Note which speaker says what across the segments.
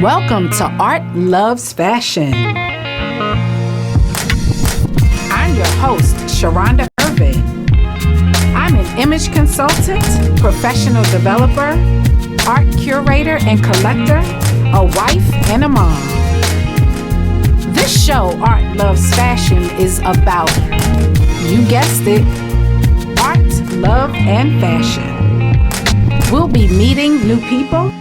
Speaker 1: Welcome to Art Loves Fashion. I'm your host, Sharonda Irvin. I'm an image consultant, professional developer, art curator and collector, a wife and a mom. This show, Art Loves Fashion, is about, you guessed it, art, love, and fashion. We'll be meeting new people,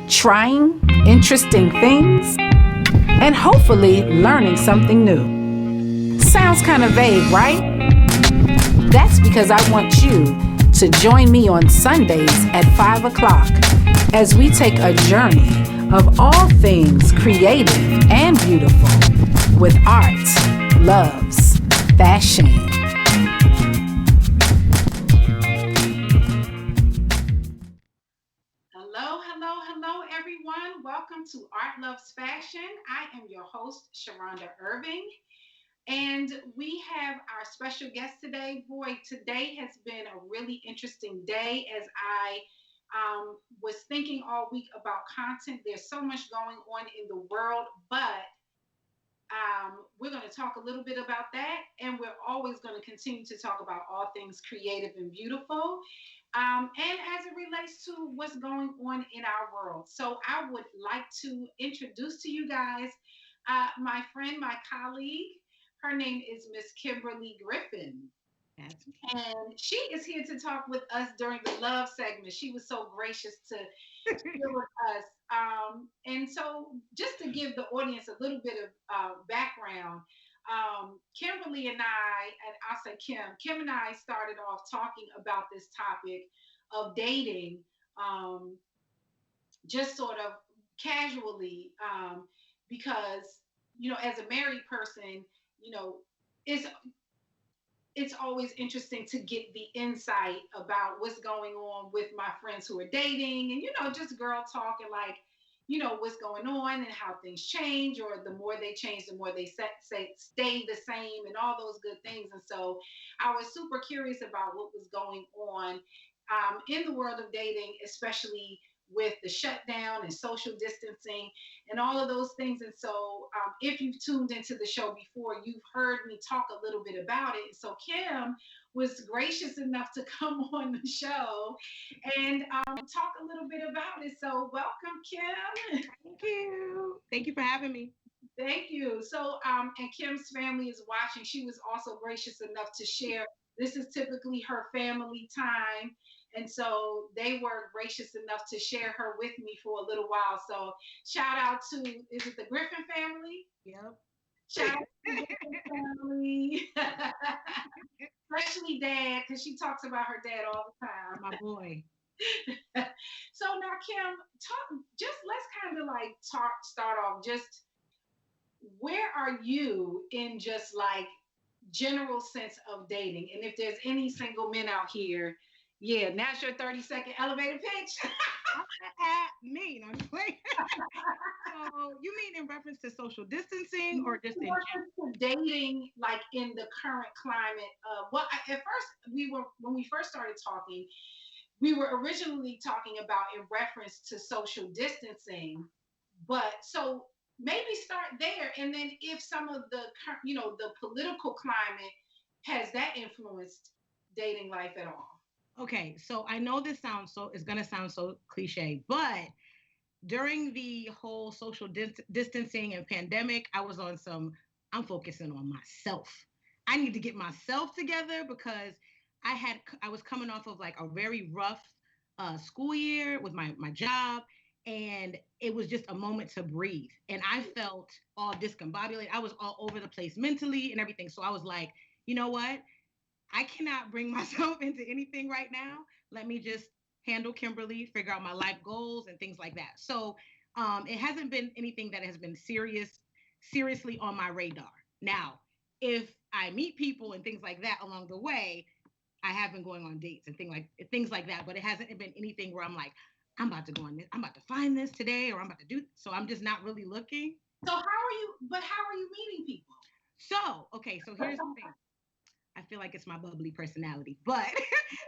Speaker 1: trying interesting things, and hopefully learning something new. Sounds kind of vague, right? That's because I want you to join me on Sundays at 5 o'clock as we take a journey of all things creative and beautiful with art, loves, fashion. Hello, everyone. Welcome to Art Loves Fashion. I am your host, Sharonda Irving, and we have our special guest today. Boy, today has been a really interesting day as I was thinking all week about content. There's so much going on in the world, but we're going to talk a little bit about that, and we're always going to continue to talk about all things creative and beautiful, and as it relates to what's going on in our world. So I would like to introduce to you guys my friend, my colleague. Her name is Miss Kimberly Griffin.
Speaker 2: That's
Speaker 1: And she is here to talk with us during the love segment. She was so gracious to share with us. And so, just to give the audience a little bit of background, Kimberly and I'll say Kim and I started off talking about this topic of dating, um, just sort of casually, because, as a married person, you know, it's it's always interesting to get the insight about what's going on with my friends who are dating and just girl talk and like what's going on and how things change, or the more they change the more they say stay the same and all those good things. And so I was super curious about what was going on in the world of dating, especially with the shutdown and social distancing and all of those things. And so, if you've tuned into the show before, you've heard me talk a little bit about it. So, Kim was gracious enough to come on the show and talk a little bit about it. So, welcome, Kim.
Speaker 2: Thank you. Thank you for having me.
Speaker 1: Thank you. So, and Kim's family is watching. She was also gracious enough to share. This is typically her family time. And so they were gracious enough to share her with me for a little while. So, shout out to, is it the Griffin family?
Speaker 2: Yep.
Speaker 1: Shout out to the Griffin family. Especially dad, because she talks about her dad all the time.
Speaker 2: My boy.
Speaker 1: So now, Kim, let's kind of like start off just where are you in just like general sense of dating? And if there's any single men out here, yeah, now's your 30-second elevator pitch.
Speaker 2: At me. No, I'm just playing. So you mean in reference to social distancing or just in
Speaker 1: More to dating, like in the current climate. At first when we first started talking, we were originally talking about in reference to social distancing, but so maybe start there, and then if some of the political climate has that influenced dating life at all.
Speaker 2: Okay, so I know this sounds so it's gonna sound so cliche, but during the whole social distancing and pandemic, I was on some I'm focusing on myself. I need to get myself together because I was coming off of like a very rough school year with my job, and it was just a moment to breathe. And I felt all discombobulated. I was all over the place mentally and everything. So I was like, you know what? I cannot bring myself into anything right now. Let me just handle Kimberly, figure out my life goals and things like that. So it hasn't been anything that has been seriously on my radar. Now, if I meet people and things like that along the way, I have been going on dates and things like that, but it hasn't been anything where I'm like, I'm about to go on this, I'm about to find this today, or I'm about to do. So I'm just not really looking.
Speaker 1: So how are you meeting people?
Speaker 2: So okay, so here's the thing. I feel like it's my bubbly personality, but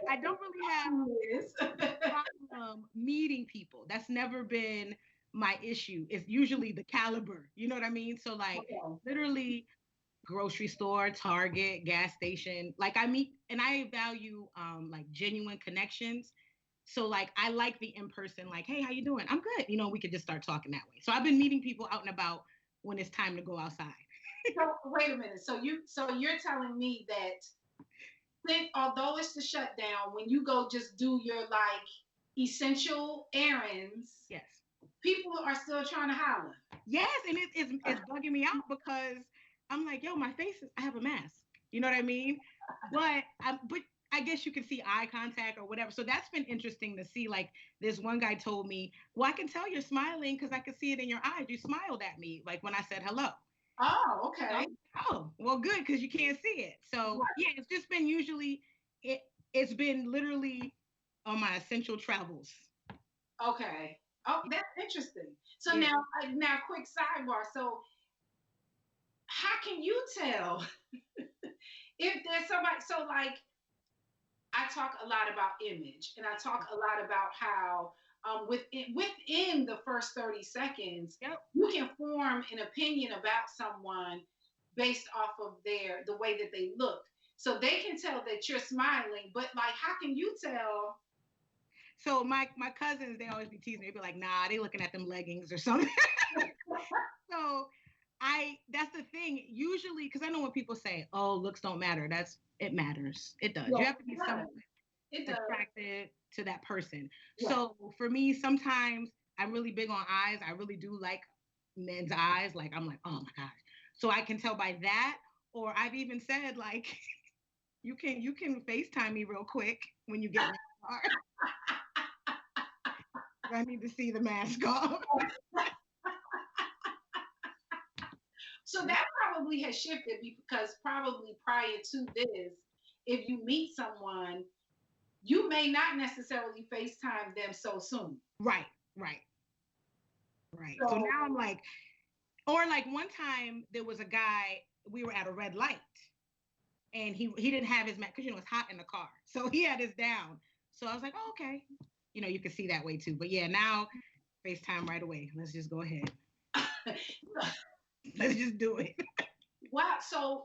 Speaker 2: I don't really have
Speaker 1: Yes.
Speaker 2: a problem meeting people. That's never been my issue. It's usually the caliber. You know what I mean? So like
Speaker 1: Okay.
Speaker 2: literally grocery store, Target, gas station. Like I meet and I value like genuine connections. So like I like the in person, like, hey, how you doing? I'm good. You know, we could just start talking that way. So I've been meeting people out and about when it's time to go outside.
Speaker 1: So wait a minute. So you're telling me that then although it's the shutdown, when you go just do your like essential errands,
Speaker 2: Yes.
Speaker 1: people are still trying to holler.
Speaker 2: Yes, and it's bugging me out because I'm like, yo, my face is I have a mask. You know what I mean? But I guess you can see eye contact or whatever. So that's been interesting to see. Like this one guy told me, well, I can tell you're smiling because I can see it in your eyes. You smiled at me like when I said hello.
Speaker 1: Oh,
Speaker 2: So I'm
Speaker 1: okay.
Speaker 2: like, oh, well, good because you can't see it. So
Speaker 1: Right.
Speaker 2: yeah, it's just been usually it. It's been literally on my essential travels.
Speaker 1: Okay. Oh, that's interesting. So
Speaker 2: Yeah.
Speaker 1: now, quick sidebar. So, how can you tell if there's somebody? So, like, I talk a lot about image, and I talk a lot about how within the first 30 seconds,
Speaker 2: Yep.
Speaker 1: you can form an opinion about someone based off of the way that they look. So they can tell that you're smiling, but like, how can you tell?
Speaker 2: So my cousins, they always be teasing me. They be like, nah, they looking at them leggings or something. So that's the thing. Usually, because I know when people say, "Oh, looks don't matter," it matters. It does. You
Speaker 1: Yes,
Speaker 2: have to
Speaker 1: it
Speaker 2: be
Speaker 1: does.
Speaker 2: somewhat
Speaker 1: It does.
Speaker 2: attracted to that person.
Speaker 1: Yes.
Speaker 2: So for me, sometimes I'm really big on eyes. I really do like men's eyes. Like I'm like, oh my gosh. So I can tell by that. Or I've even said like, you can FaceTime me real quick when you get in the car. I need to see the mask off.
Speaker 1: So that probably has shifted because probably prior to this, if you meet someone, you may not necessarily FaceTime them so soon.
Speaker 2: Right, right, right. So
Speaker 1: So,
Speaker 2: now I'm like, or like one time there was a guy, we were at a red light and he didn't have his mask because it's hot in the car. So he had his down. So I was like, oh, okay. You can see that way too. But yeah, now FaceTime right away. Let's just go ahead. Let's just do it.
Speaker 1: wow. So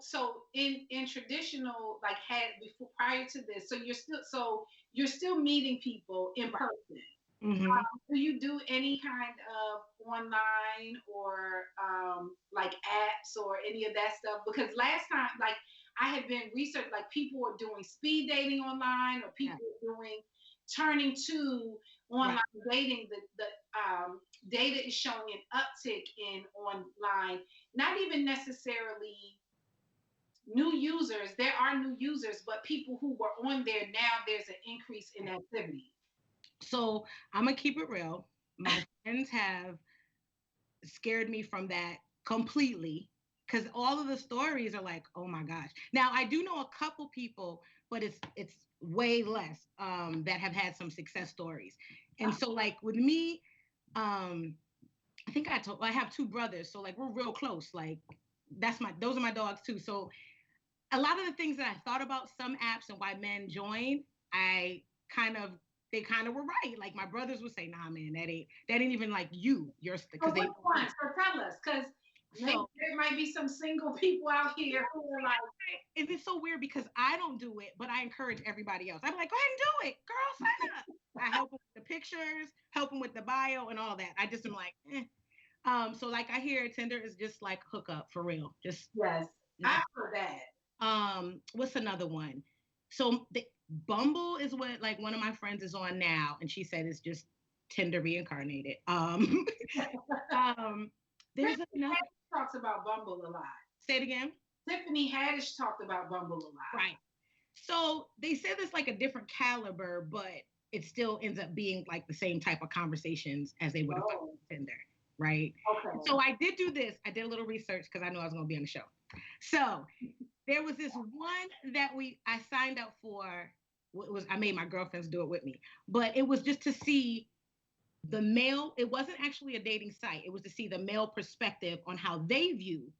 Speaker 1: in traditional like had before prior to this, so you're still meeting people in
Speaker 2: Right.
Speaker 1: person.
Speaker 2: Mm-hmm.
Speaker 1: Do you do any kind of online or like apps or any of that stuff? Because last time, like I had been research, like people are doing speed dating online, or
Speaker 2: Yeah.
Speaker 1: people are doing turning to
Speaker 2: Right.
Speaker 1: online dating. The data is showing an uptick in online, not even necessarily new users. There are new users, but people who were on there now, there's an increase in activity.
Speaker 2: So I'm gonna keep it real. My friends have scared me from that completely because all of the stories are like, oh my gosh. Now I do know a couple people, but it's way less that have had some success stories. And so like with me, I think I have two brothers, so like we're real close. Like those are my dogs too. So a lot of the things that I thought about some apps and why men join, I kind of they kind of were right. Like my brothers would say, "Nah, man, that ain't even like you're
Speaker 1: So
Speaker 2: because they
Speaker 1: which
Speaker 2: know
Speaker 1: one?
Speaker 2: me."
Speaker 1: So tell us, because maybe
Speaker 2: So
Speaker 1: there might be some single people out here who are like,
Speaker 2: and it's so weird because I don't do it, but I encourage everybody else. I'm like, go ahead and do it, girl, sign up. I help them with the pictures, help them with the bio and all that. I just am like, eh. So like I hear Tinder is just like hookup for real.
Speaker 1: yes,
Speaker 2: Just
Speaker 1: I heard that.
Speaker 2: what's another one? So the Bumble is what like one of my friends is on now, and she said it's just Tinder reincarnated. Um, there's
Speaker 1: Tiffany
Speaker 2: another.
Speaker 1: Haddish talks about Bumble a lot.
Speaker 2: Say it again.
Speaker 1: Tiffany Haddish talked about Bumble a lot.
Speaker 2: Right. So they said it's like a different caliber, but it still ends up being like the same type of conversations as they would have found
Speaker 1: Oh,
Speaker 2: on Tinder, right?
Speaker 1: okay.
Speaker 2: So I did do this. I did a little research because I knew I was going to be on the show. So there was this one that I signed up for. It was I made my girlfriends do it with me, but it was just to see the male. It wasn't actually a dating site. It was to see the male perspective on how they view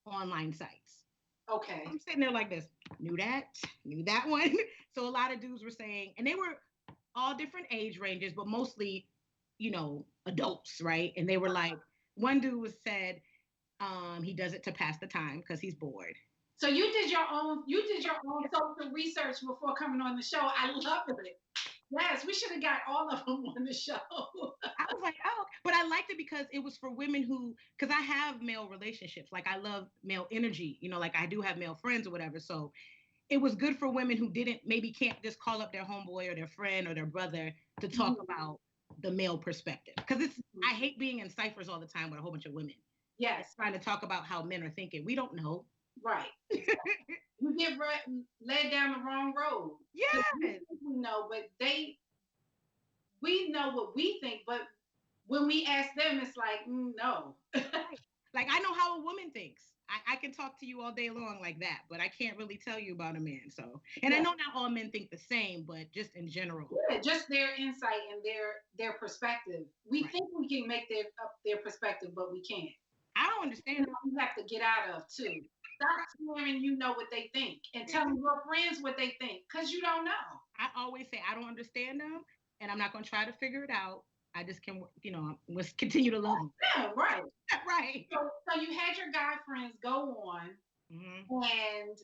Speaker 2: online sites.
Speaker 1: Okay.
Speaker 2: I'm sitting there like this. Knew that one. So a lot of dudes were saying, and they were all different age ranges, but mostly adults, right? And they were like, one dude was said, he does it to pass the time because he's bored.
Speaker 1: So you did your own social research before coming on the show. I love it. Yes, we should have got all of them on the show.
Speaker 2: I was like, oh, but I liked it because it was for women because I have male relationships. Like I love male energy, like I do have male friends or whatever. So it was good for women who didn't maybe can't just call up their homeboy or their friend or their brother to talk about the male perspective. Because I hate being in ciphers all the time with a whole bunch of women.
Speaker 1: Yes.
Speaker 2: Trying to talk about how men are thinking. We don't know.
Speaker 1: Right. You get led down the wrong road.
Speaker 2: Yes.
Speaker 1: We know, but we know what we think, but when we ask them, it's like, no.
Speaker 2: Like, I know how a woman thinks. I can talk to you all day long like that, but I can't really tell you about a man. So, and I know not all men think the same, but just in general.
Speaker 1: Yeah, just their insight and their perspective. We think we can make their perspective, but we can't.
Speaker 2: I don't understand.
Speaker 1: You have to get out of too. Stop swearing you know what they think and telling your friends what they think because you don't know.
Speaker 2: I always say I don't understand them and I'm not going to try to figure it out. I just can, let's continue to love them.
Speaker 1: Yeah, right.
Speaker 2: Right.
Speaker 1: So you had your guy friends go on and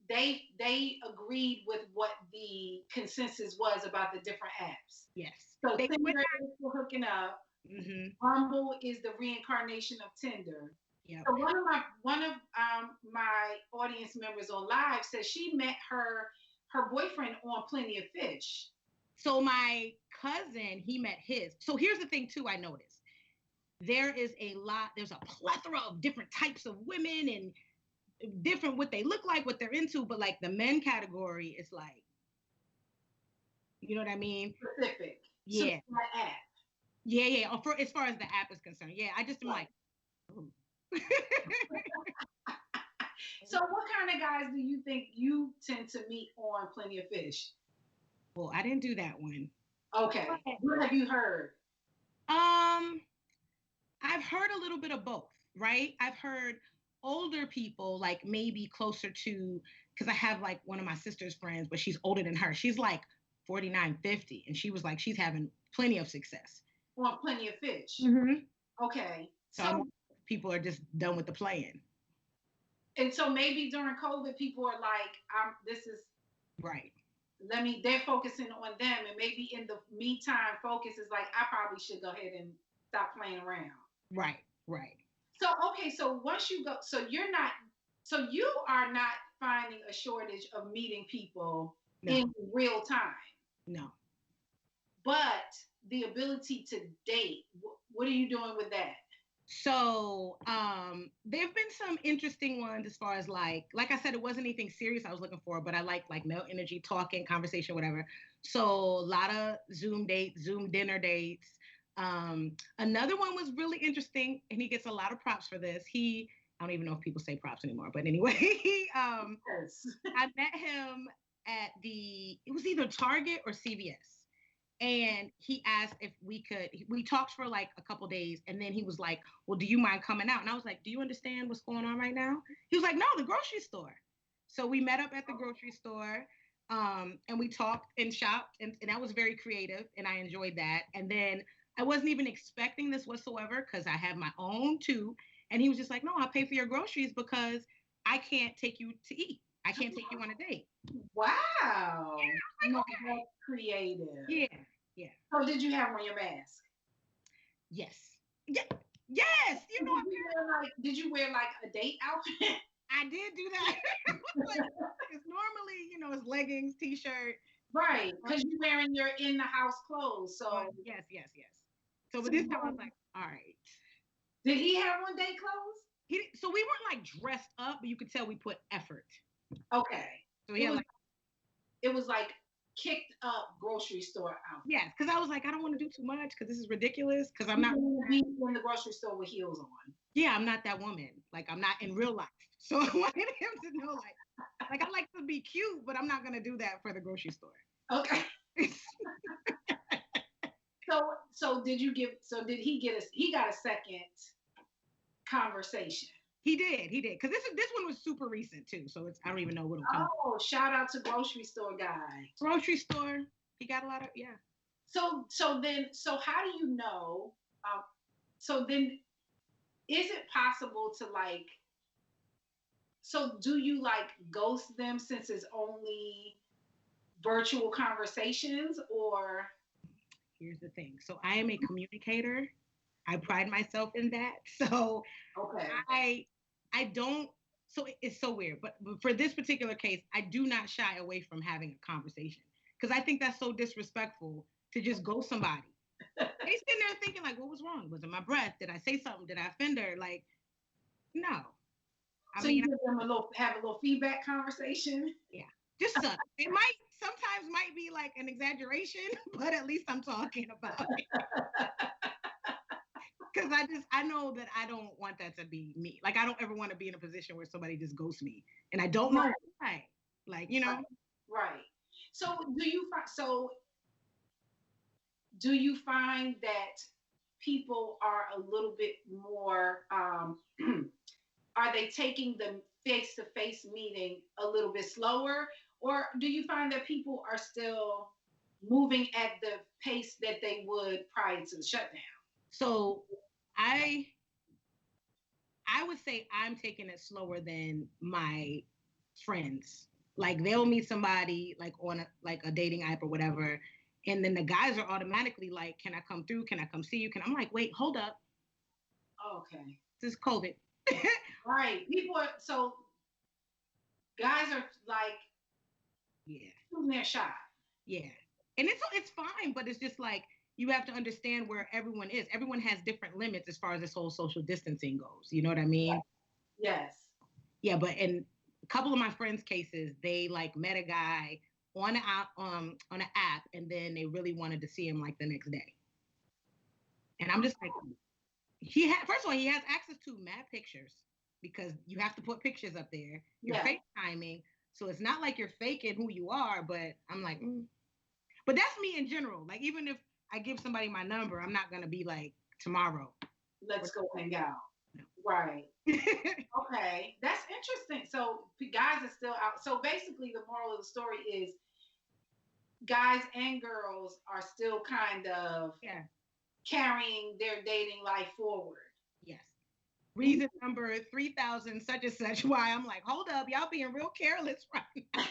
Speaker 1: they agreed with what the consensus was about the different apps.
Speaker 2: Yes.
Speaker 1: So Tinder is for hooking up. Bumble is the reincarnation of Tinder. Yep. So one of my audience members on live says she met her boyfriend on Plenty of Fish.
Speaker 2: So my cousin, he met his. So here's the thing too, I noticed. There's a plethora of different types of women and different what they look like, what they're into, but like the men category is like, you know what I mean?
Speaker 1: Specific.
Speaker 2: Yeah.
Speaker 1: So app.
Speaker 2: Yeah. As far as the app is concerned. Yeah, I just am like, ooh.
Speaker 1: So what kind of guys do you think you tend to meet on Plenty of Fish?
Speaker 2: Well, I didn't do that one.
Speaker 1: Okay. What have you heard?
Speaker 2: I've heard a little bit of both, right? I've heard older people, like maybe closer to, because I have like one of my sister's friends, but she's older than her. She's like 49, 50. And she was like, she's having plenty of success.
Speaker 1: On Plenty of Fish. Okay.
Speaker 2: So people are just done with the playing.
Speaker 1: And so maybe during COVID, people are like, this is
Speaker 2: right.
Speaker 1: They're focusing on them. And maybe in the meantime, focus is like, I probably should go ahead and stop playing around.
Speaker 2: Right.
Speaker 1: So, okay. So once you go, so you are not finding a shortage of meeting people in real time.
Speaker 2: No.
Speaker 1: But the ability to date, what are you doing with that?
Speaker 2: So there have been some interesting ones as far as like I said, it wasn't anything serious I was looking for, but I like male energy, talking, conversation, whatever. So a lot of Zoom dates, Zoom dinner dates. Another one was really interesting, and he gets a lot of props for this. I don't even know if people say props anymore, but anyway, I met him at it was either Target or CVS. And he asked if we talked for like a couple days. And then he was like, well, do you mind coming out? And I was like, do you understand what's going on right now? He was like, no, the grocery store. So we met up at the grocery store and we talked and shopped. And that was very creative. And I enjoyed that. And then I wasn't even expecting this whatsoever because I have my own too. And he was just like, no, I'll pay for your groceries because I can't take you to eat. I can't take you on a date.
Speaker 1: Wow. Like, okay. That's creative.
Speaker 2: Yeah.
Speaker 1: So did you have on your mask?
Speaker 2: Yes. Yes. You know,
Speaker 1: did you wear like a date outfit?
Speaker 2: I did do that. It's normally, it's leggings, t-shirt.
Speaker 1: Right. Because you're wearing your in the house clothes. So
Speaker 2: yes. So but this time I was like, all right.
Speaker 1: Did he have on date clothes?
Speaker 2: So we weren't like dressed up, but you could tell we put effort.
Speaker 1: Okay.
Speaker 2: So he had
Speaker 1: it was like kicked up grocery store outfit.
Speaker 2: Yes, because I was like, I don't want to do too much because this is ridiculous. Because I'm not
Speaker 1: in the grocery store with heels on.
Speaker 2: Yeah, I'm not that woman. Like I'm not in real life. So I wanted him to know, like I like to be cute, but I'm not gonna do that for the grocery store.
Speaker 1: Okay. So did he got a second conversation?
Speaker 2: He did. Because this one was super recent too. So I don't even know what it'll come.
Speaker 1: Oh, shout out to grocery store guy.
Speaker 2: Grocery store. He got a lot of, yeah.
Speaker 1: So how do you know? Um, so then, is it possible to like? So do you like ghost them since it's only virtual conversations, or
Speaker 2: Here's the thing. So I am a communicator. I pride myself in that. So
Speaker 1: okay?
Speaker 2: I I don't so it's so weird. But for this particular case, I do not shy away from having a conversation because I think that's so disrespectful to just ghost somebody. They sitting there thinking like, what was wrong? Was it my breath? Did I say something? Did I offend her? Like, no. I
Speaker 1: So you
Speaker 2: mean,
Speaker 1: give them have a little feedback conversation.
Speaker 2: yeah, just suck. It might sometimes might be like an exaggeration, but at least I'm talking about it. Because I know that I don't want that to be me. Like I don't ever want to be in a position where somebody just ghosts me and I don't know
Speaker 1: Right,
Speaker 2: why. Like, you know,
Speaker 1: right. So do you find that people are a little bit more are they taking the face to face meeting a little bit slower, or do you find that people are still moving at the pace that they would prior to the shutdown?
Speaker 2: so I I would say I'm taking it slower than my friends. Like they'll meet somebody like on a dating app or whatever, and then the guys are automatically like, "Can I come through? Can I come see you?" Can I'm like, "Wait, hold up,
Speaker 1: Okay.
Speaker 2: this is COVID."
Speaker 1: Right. People are so guys are like
Speaker 2: Yeah,
Speaker 1: shooting their shot.
Speaker 2: yeah, and it's fine, but it's just like you have to understand where everyone is. Everyone has different limits as far as this whole social distancing goes. You know what I mean?
Speaker 1: Yes.
Speaker 2: Yeah, but in a couple of my friends' cases, they like met a guy on an app, and then they really wanted to see him like the next day. And I'm just like, he had first of all, he has access to mad pictures because you have to put pictures up there. You're
Speaker 1: Yeah.
Speaker 2: FaceTiming, so it's not like you're faking who you are. But I'm like, but that's me in general. Like even if I give somebody my number, I'm not gonna be like tomorrow.
Speaker 1: Let's go hang out.
Speaker 2: No.
Speaker 1: Right. Okay. That's interesting. So guys are still out. So basically, the moral of the story is guys and girls are still kind of
Speaker 2: Yeah.
Speaker 1: carrying their dating life forward.
Speaker 2: Yes. Reason number 3,000 such and such why I'm like, hold up, y'all being real careless right now.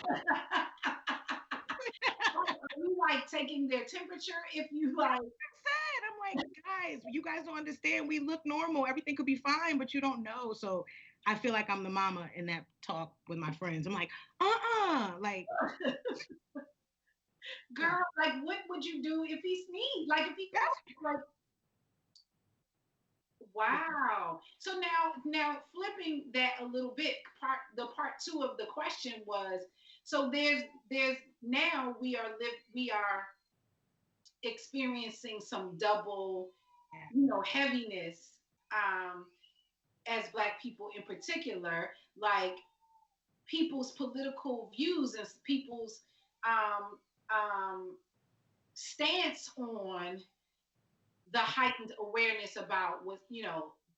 Speaker 1: Are you like taking their temperature if you
Speaker 2: That's
Speaker 1: like?
Speaker 2: what I said. I'm like, guys, you guys don't understand. We look normal. Everything could be fine, but you don't know. So I feel like I'm the mama in that talk with my friends. I'm like, like, no.
Speaker 1: Girl, like what would you do if he sneezed? Like if he
Speaker 2: That's
Speaker 1: coughed? Like wow. So now flipping that a little bit, part two of the question was so there's now we are experiencing some double,
Speaker 2: yeah,
Speaker 1: heaviness um as black people in particular, like people's political views and people's um um stance on the heightened awareness about what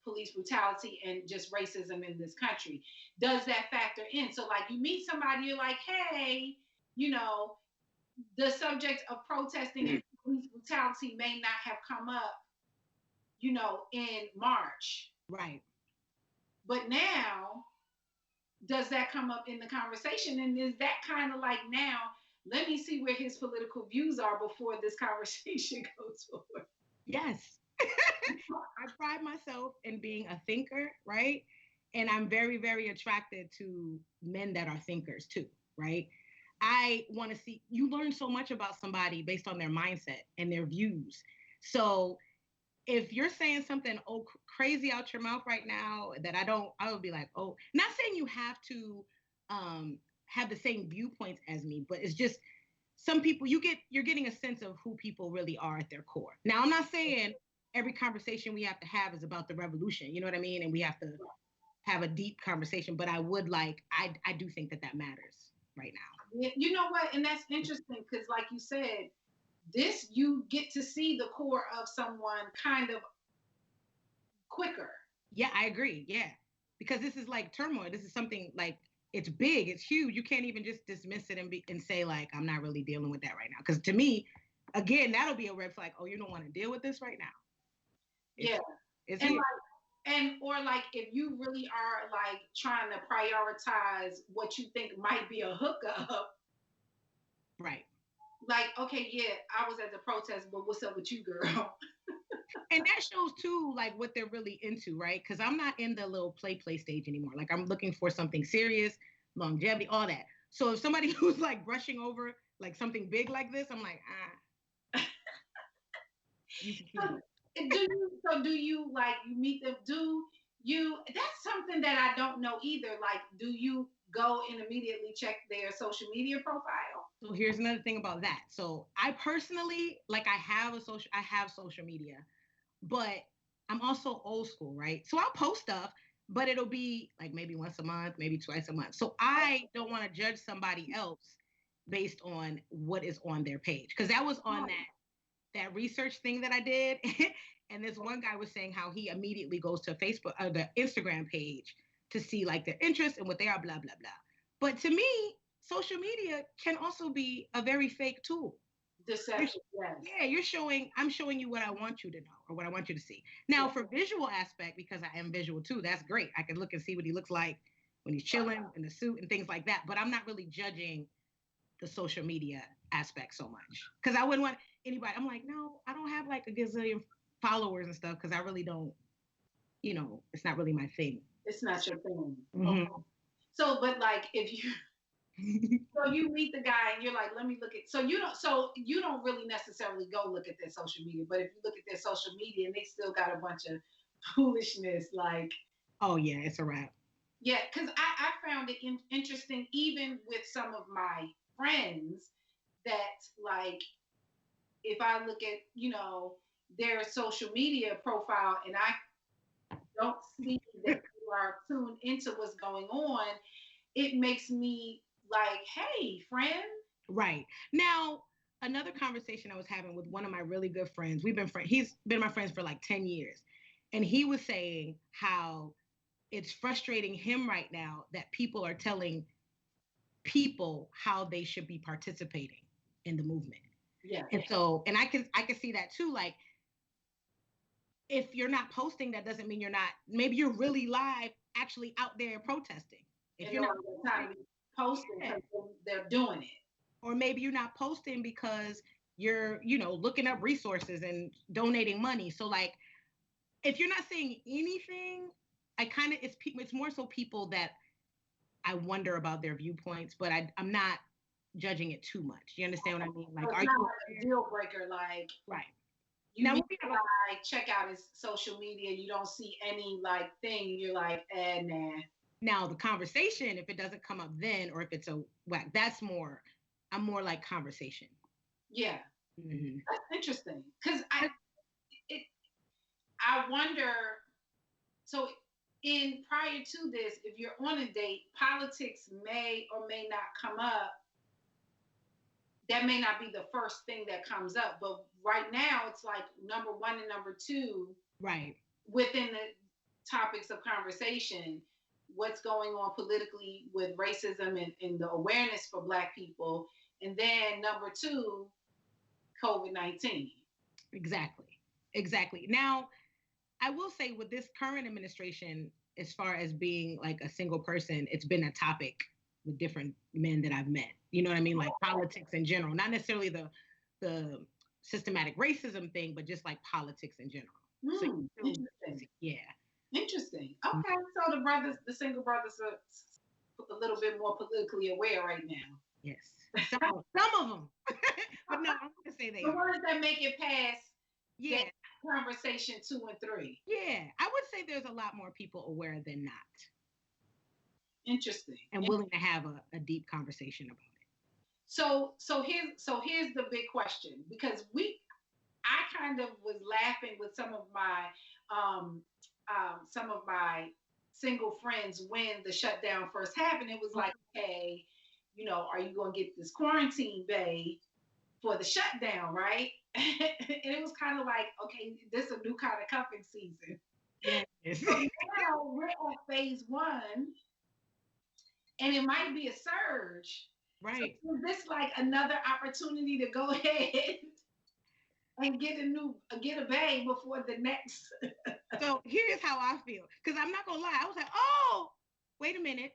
Speaker 1: police brutality and just racism in this country. Does that factor in? So like you meet somebody, you're like, hey, you know the subject of protesting and police brutality may not have come up in March,
Speaker 2: right.
Speaker 1: but now does that come up in the conversation, and is that kind of like, now let me see where his political views are before this conversation goes forward?
Speaker 2: Yes. I pride myself in being a thinker, right? And I'm very, very attracted to men that are thinkers too, right? I want to see you learn so much about somebody based on their mindset and their views. So if you're saying something crazy out your mouth right now that I would be like, oh, not saying you have to have the same viewpoints as me, but it's just some people you're getting a sense of who people really are at their core. Now, I'm not saying every conversation we have to have is about the revolution, you know what I mean? And we have to have a deep conversation, but I do think that matters right now.
Speaker 1: You know what? And that's interesting because, like you said, this you get to see the core of someone kind of quicker.
Speaker 2: Yeah, I agree. Yeah. Because this is like turmoil. This is something like it's big, it's huge. You can't even just dismiss it and say like I'm not really dealing with that right now. Because to me, again, that'll be a red flag. Oh, you don't want to deal with this right now.
Speaker 1: Yeah.
Speaker 2: It's
Speaker 1: and
Speaker 2: here.
Speaker 1: or like if you really are like trying to prioritize what you think might be a hookup,
Speaker 2: right?
Speaker 1: Like, okay, yeah, I was at the protest, but what's up with you, girl?
Speaker 2: And that shows too, like what they're really into, right? Because I'm not in the little play stage anymore. Like I'm looking for something serious, longevity, all that. So if somebody who's like brushing over like something big like this, I'm like, you can keep it.
Speaker 1: Do you like you meet them? Do you? That's something that I don't know either. Like, do you go and immediately check their social media profile?
Speaker 2: So here's another thing about that. So I personally like I have social media, but I'm also old school, right? So I'll post stuff, but it'll be like maybe once a month, maybe twice a month. So I don't want to judge somebody else based on what is on their page, because that was on that research thing that I did. And this one guy was saying how he immediately goes to Facebook or the Instagram page to see like their interests and what they are, blah blah blah. But to me, social media can also be a very fake tool.
Speaker 1: Deception, yes.
Speaker 2: Yeah, I'm showing you what I want you to know or what I want you to see. Now, for visual aspect, because I am visual too, that's great. I can look and see what he looks like when he's chilling in the suit and things like that. But I'm not really judging the social media aspect so much, because I wouldn't want anybody. I'm like, no, I don't have like a gazillion followers and stuff, because I really don't, it's not really my thing.
Speaker 1: It's not your thing.
Speaker 2: Mm-hmm.
Speaker 1: Okay. So, but like if you so you meet the guy and you're like, let me look at so you don't really necessarily go look at their social media, but if you look at their social media and they still got a bunch of foolishness, like,
Speaker 2: oh yeah, it's a wrap.
Speaker 1: Yeah, because I found it interesting even with some of my friends that like if I look at their social media profile and I don't see that you are tuned into what's going on, it makes me like, hey, friend.
Speaker 2: Right. Now, another conversation I was having with one of my really good friends, he's been my friends for like 10 years. And he was saying how it's frustrating him right now that people are telling people how they should be participating in the movement.
Speaker 1: Yeah.
Speaker 2: And I can see that too. Like, if you're not posting, that doesn't mean maybe you're really live, actually out there protesting. If you're not
Speaker 1: posting because they're doing it.
Speaker 2: Or maybe you're not posting because you're, looking up resources and donating money. So like, if you're not saying anything, it's more so people that I wonder about their viewpoints, but I'm not judging it too much. You understand what I mean? Like,
Speaker 1: are you a deal breaker? Like,
Speaker 2: right.
Speaker 1: You now, like check out his social media, you don't see any like thing, you're like, nah.
Speaker 2: Now the conversation, if it doesn't come up then, or if it's a whack, I'm more like conversation.
Speaker 1: Yeah. Mm-hmm. That's interesting. Because I wonder, so prior to this, if you're on a date, politics may or may not come up. That may not be the first thing that comes up, but right now it's like number one and number two.
Speaker 2: Right.
Speaker 1: Within the topics of conversation, what's going on politically with racism and the awareness for Black people. And then number two, COVID-19.
Speaker 2: Exactly. Now, I will say with this current administration, as far as being like a single person, it's been a topic with different men that I've met. You know what I mean? Like politics in general, not necessarily the systematic racism thing, but just like politics in general.
Speaker 1: Interesting.
Speaker 2: Yeah.
Speaker 1: Interesting. Okay. So the single brothers are a little bit more politically aware right now.
Speaker 2: Yes. Some of them. But no, I'm going to say they
Speaker 1: the ones that make it past conversation 2 and 3.
Speaker 2: Yeah. I would say there's a lot more people aware than not.
Speaker 1: Interesting.
Speaker 2: And willing to have a deep conversation about it.
Speaker 1: So here's the big question, because I kind of was laughing with some of my single friends when the shutdown first happened. It was like, okay, are you going to get this quarantine bay for the shutdown, right? And it was kind of like, okay, this is a new kind of cuffing season. Yes. So now we're on phase 1. And it might be a surge.
Speaker 2: Right.
Speaker 1: So is this like another opportunity to go ahead and get a bag before the next.
Speaker 2: So here's how I feel. Because I'm not gonna lie, I was like, oh, wait a minute,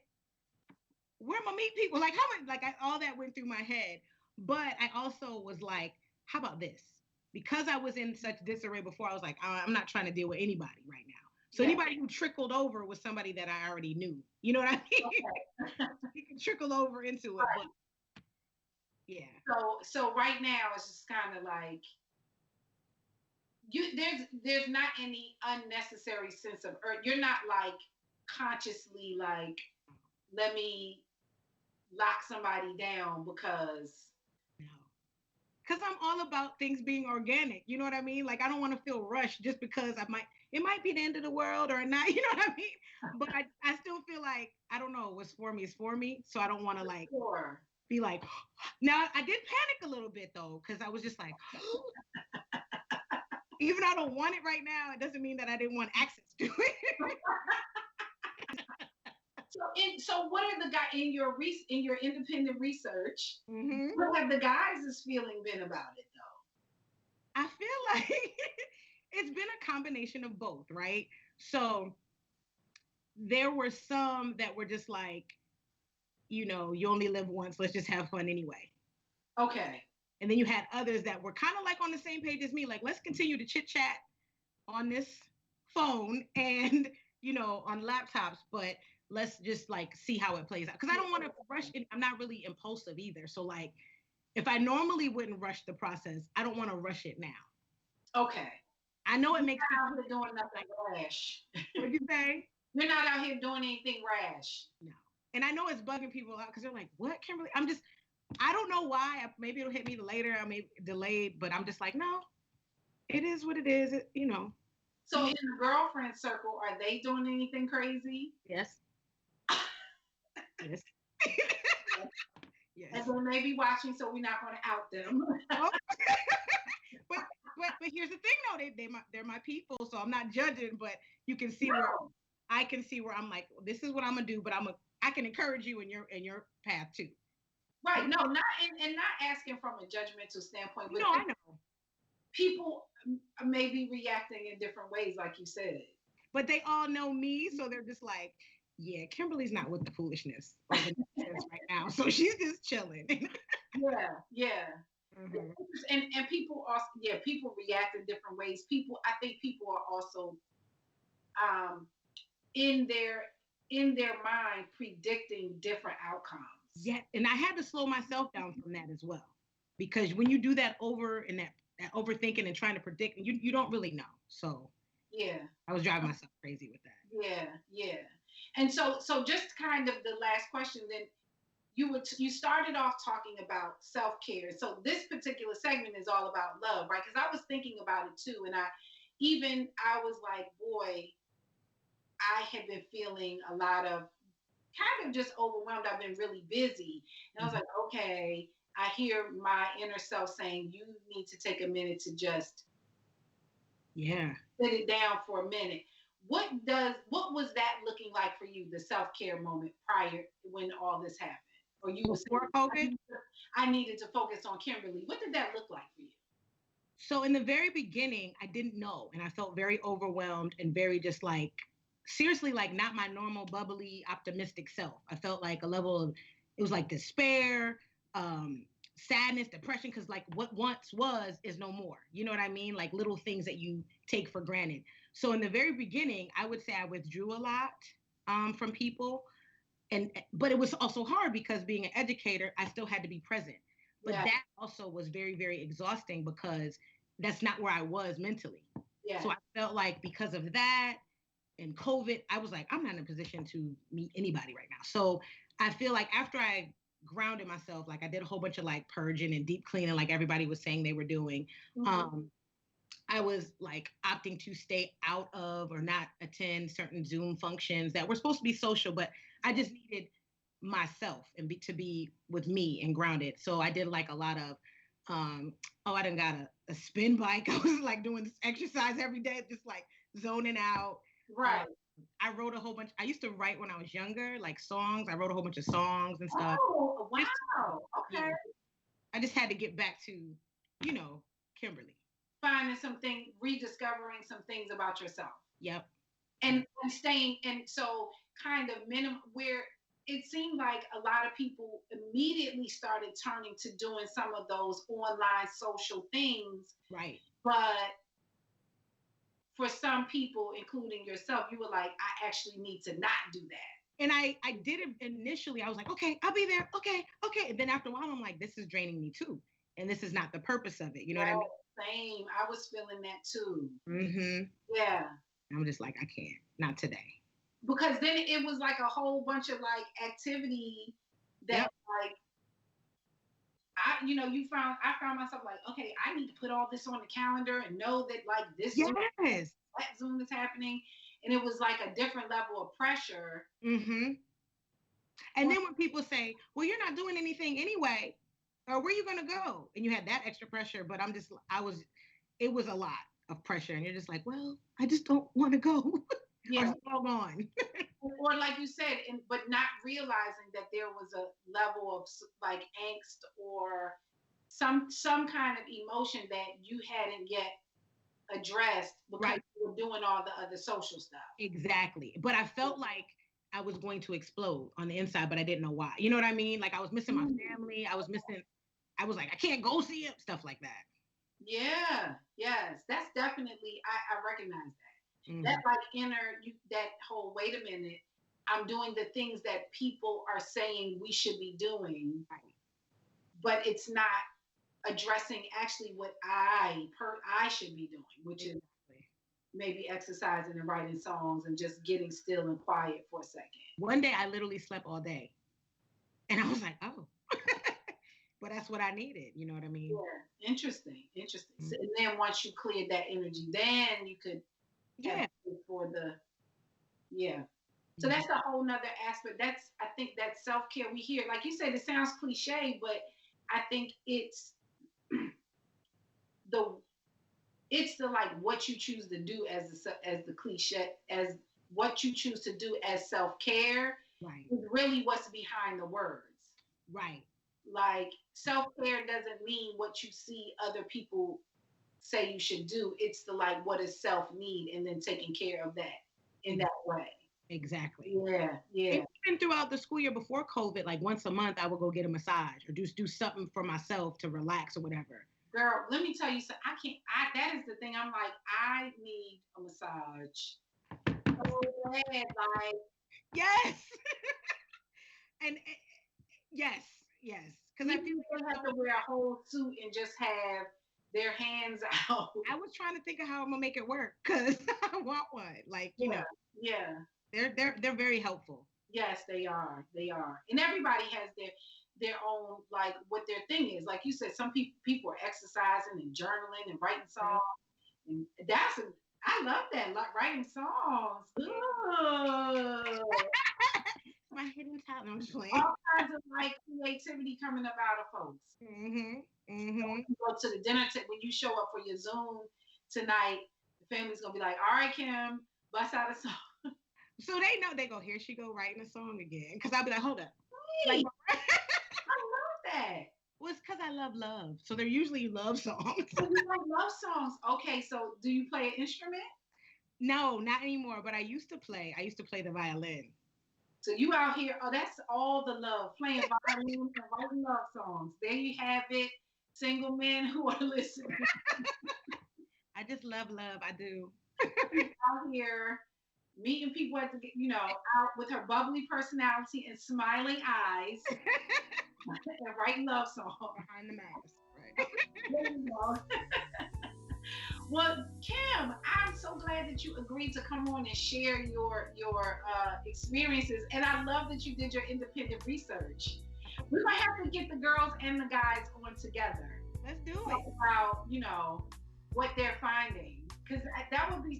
Speaker 2: where am I meet people? Like how much like all that went through my head. But I also was like, how about this? Because I was in such disarray before, I was like, I'm not trying to deal with anybody right now. So
Speaker 1: Yeah.
Speaker 2: anybody who trickled over was somebody that I already knew. You know what I mean?
Speaker 1: Okay.
Speaker 2: You can trickle over into it, but yeah.
Speaker 1: So right now it's just kind of like there's not any unnecessary sense of urge. You're not like consciously like let me lock somebody down because
Speaker 2: No. Because I'm all about things being organic. You know what I mean? Like I don't want to feel rushed just because it might be the end of the world or not. You know what I mean? But I still feel like I don't know what's for me is for me. So I don't want to like
Speaker 1: sure.
Speaker 2: be like now I did panic a little bit though, because I was just like even though I don't want it right now, it doesn't mean that I didn't want access to it.
Speaker 1: So what are the guys in your independent research?
Speaker 2: Mm-hmm.
Speaker 1: What have the guys' feeling been about it
Speaker 2: I feel like it's been a combination of both, right? So there were some that were just like, you only live once, let's just have fun anyway.
Speaker 1: though? Okay.
Speaker 2: And then you had others that were kind of like on the same page as me, like, let's continue to chit chat on this phone and, on laptops, but let's just like see how it plays out. Cause I don't want to rush it. I'm not really impulsive either. So, like, if I normally wouldn't rush the process, I don't want to rush it now.
Speaker 1: Okay.
Speaker 2: I know it
Speaker 1: You're
Speaker 2: makes
Speaker 1: not out
Speaker 2: people
Speaker 1: here doing nothing rash.
Speaker 2: what you say?
Speaker 1: You're not out here doing anything rash.
Speaker 2: No. And I know it's bugging people out because they're like, what, Kimberly? I don't know why. Maybe it'll hit me later. I may delayed, but I'm just like, no, it is what it is.
Speaker 1: So in the girlfriend circle, are they doing anything crazy?
Speaker 2: Yes. Yes. Yes.
Speaker 1: And they may be watching, so we're not going to out them.
Speaker 2: Oh. but but here's the thing though, they're my people, so I'm not judging, but you can see where I can see where I'm like, well, this is what I'm gonna do, but I can encourage you in your path too.
Speaker 1: Right. No, not and not asking from a judgmental standpoint, but
Speaker 2: no, I know.
Speaker 1: People may be reacting in different ways, like you said.
Speaker 2: But they all know me, so they're just like, yeah, Kimberly's not with the foolishness right now, so she's just chilling.
Speaker 1: Yeah.
Speaker 2: Mm-hmm.
Speaker 1: And people also, yeah, people react in different ways. I think people are also um, in their mind predicting different outcomes.
Speaker 2: Yeah, and I had to slow myself down from that as well, because when you do that over and that overthinking and trying to predict, you don't really know. So
Speaker 1: yeah,
Speaker 2: I was driving myself crazy with that.
Speaker 1: Yeah. And so just kind of the last question then. You started off talking about self-care. So this particular segment is all about love, right? Because I was thinking about it too, and I was like, boy, I have been feeling a lot of kind of just overwhelmed. I've been really busy, and I was like, okay, I hear my inner self saying you need to take a minute to just sit it down for a minute. What was that looking like for you, the self-care moment prior when all this happened? Or you were
Speaker 2: before COVID?
Speaker 1: I needed to focus on Kimberly. What did that look like for you?
Speaker 2: So in the very beginning, I didn't know, and I felt very overwhelmed and very just like seriously like not my normal bubbly optimistic self. I felt like a level of it was like despair, sadness, depression, because like what once was is no more. You know what I mean? Like little things that you take for granted. So in the very beginning, I would say I withdrew a lot from people. But it was also hard because being an educator, I still had to be present. But that also was very, very exhausting because that's not where I was mentally. So I felt like because of that and COVID, I was like, I'm not in a position to meet anybody right now. So I feel like after I grounded myself, like I did a whole bunch of like purging and deep cleaning, like everybody was saying they were doing. Mm-hmm. I was like opting to stay out of or not attend certain Zoom functions that were supposed to be social, but I just needed myself and to be with me and grounded. So I did like a lot of, I done got a spin bike. I was like doing this exercise every day, just like zoning out.
Speaker 1: Right.
Speaker 2: I wrote a whole bunch. I used to write when I was younger, like songs. I wrote a whole bunch of songs and stuff.
Speaker 1: Oh, wow. Okay.
Speaker 2: I just had to get back to, Kimberly.
Speaker 1: finding something, rediscovering some things about yourself.
Speaker 2: Yep.
Speaker 1: And staying, and so kind of minimum where it seemed like a lot of people immediately started turning to doing some of those online social things.
Speaker 2: Right.
Speaker 1: But for some people, including yourself, you were like, I actually need to not do that.
Speaker 2: And I did it initially. I was like, okay, I'll be there. Okay, okay. And then after a while, I'm like, this is draining me too. And this is not the purpose of it. You know what I mean?
Speaker 1: Same. I was feeling that too.
Speaker 2: Mm-hmm.
Speaker 1: Yeah.
Speaker 2: I'm just like, I can't. Not today.
Speaker 1: Because then it was like a whole bunch of like activity that
Speaker 2: Yep.
Speaker 1: like I found myself like, okay, I need to put all this on the calendar and know that like this
Speaker 2: Yes.
Speaker 1: that Zoom is happening. And it was like a different level of pressure.
Speaker 2: Mm-hmm. And then when people say, well, you're not doing anything anyway, or where are you going to go? And you had that extra pressure, but it was a lot of pressure. And you're just like, well, I just don't want to go.
Speaker 1: Yeah.
Speaker 2: Or on.
Speaker 1: Or like you said, but not realizing that there was a level of like angst or some kind of emotion that you hadn't yet addressed because
Speaker 2: Right.
Speaker 1: you were doing all the other social stuff.
Speaker 2: Exactly. But I felt like I was going to explode on the inside, but I didn't know why. You know what I mean? Like I was missing my family. I was like, I can't go see it. Stuff like that.
Speaker 1: Yeah. Yes. That's definitely, I recognize that.
Speaker 2: Mm-hmm.
Speaker 1: That like that whole, wait a minute, I'm doing the things that people are saying we should be doing,
Speaker 2: right.
Speaker 1: But it's not addressing actually what I should be doing, which is maybe exercising and writing songs and just getting still and quiet for a second.
Speaker 2: One day I literally slept all day. And I was like, oh. But that's what I needed. You know what I mean?
Speaker 1: Yeah. Interesting. Mm-hmm. So, and then once you cleared that energy, then you could for the so that's a whole nother aspect. I think that self-care we hear, like you said, it sounds cliche, but I think it's the like what you choose to do as the cliche, as what you choose to do as self-care,
Speaker 2: right,
Speaker 1: is really what's behind the words.
Speaker 2: Right.
Speaker 1: Like self-care doesn't mean what you see other people say you should do. It's the like, what is self-need, and then taking care of that in that way.
Speaker 2: Exactly.
Speaker 1: Yeah.
Speaker 2: And even throughout the school year before COVID, like once a month, I would go get a massage or do something for myself to relax or whatever.
Speaker 1: Girl, let me tell you something. That is the thing. I'm like, I need a massage. So bad, like.
Speaker 2: Yes. and yes. Because I think
Speaker 1: they have to wear a whole suit and just have their hands out.
Speaker 2: I was trying to think of how I'm gonna make it work because I want one. Like, you know.
Speaker 1: Yeah.
Speaker 2: They're very helpful.
Speaker 1: Yes, they are. And everybody has their own, like, what their thing is. Like you said, some people are exercising and journaling and writing songs. And I love that, like writing songs.
Speaker 2: My hidden talent. I'm just playing.
Speaker 1: All kinds of like creativity coming up out of folks.
Speaker 2: Mm-hmm.
Speaker 1: So when you go to the dinner, when you show up for your Zoom tonight, the family's gonna be like, all right, Kim, bust out a song.
Speaker 2: So they know, they go, here she go writing a song again. Because I'll be like, hold up.
Speaker 1: Like, I love that.
Speaker 2: Well, it's because I love love. So they're usually love songs.
Speaker 1: So you like love songs. Okay, so do you play an instrument?
Speaker 2: No, not anymore. But I used to play the violin.
Speaker 1: So you out here, that's all the love, playing violin and writing love songs. There you have it, single men who are listening.
Speaker 2: I just love love. I do.
Speaker 1: Out here meeting people at the, out with her bubbly personality and smiling eyes and writing love songs.
Speaker 2: Behind the mask, right?
Speaker 1: Well, Kim, I'm so glad that you agreed to come on and share your experiences. And I love that you did your independent research. We might have to get the girls and the guys on together.
Speaker 2: Let's do
Speaker 1: it. Talk about, what they're finding. Because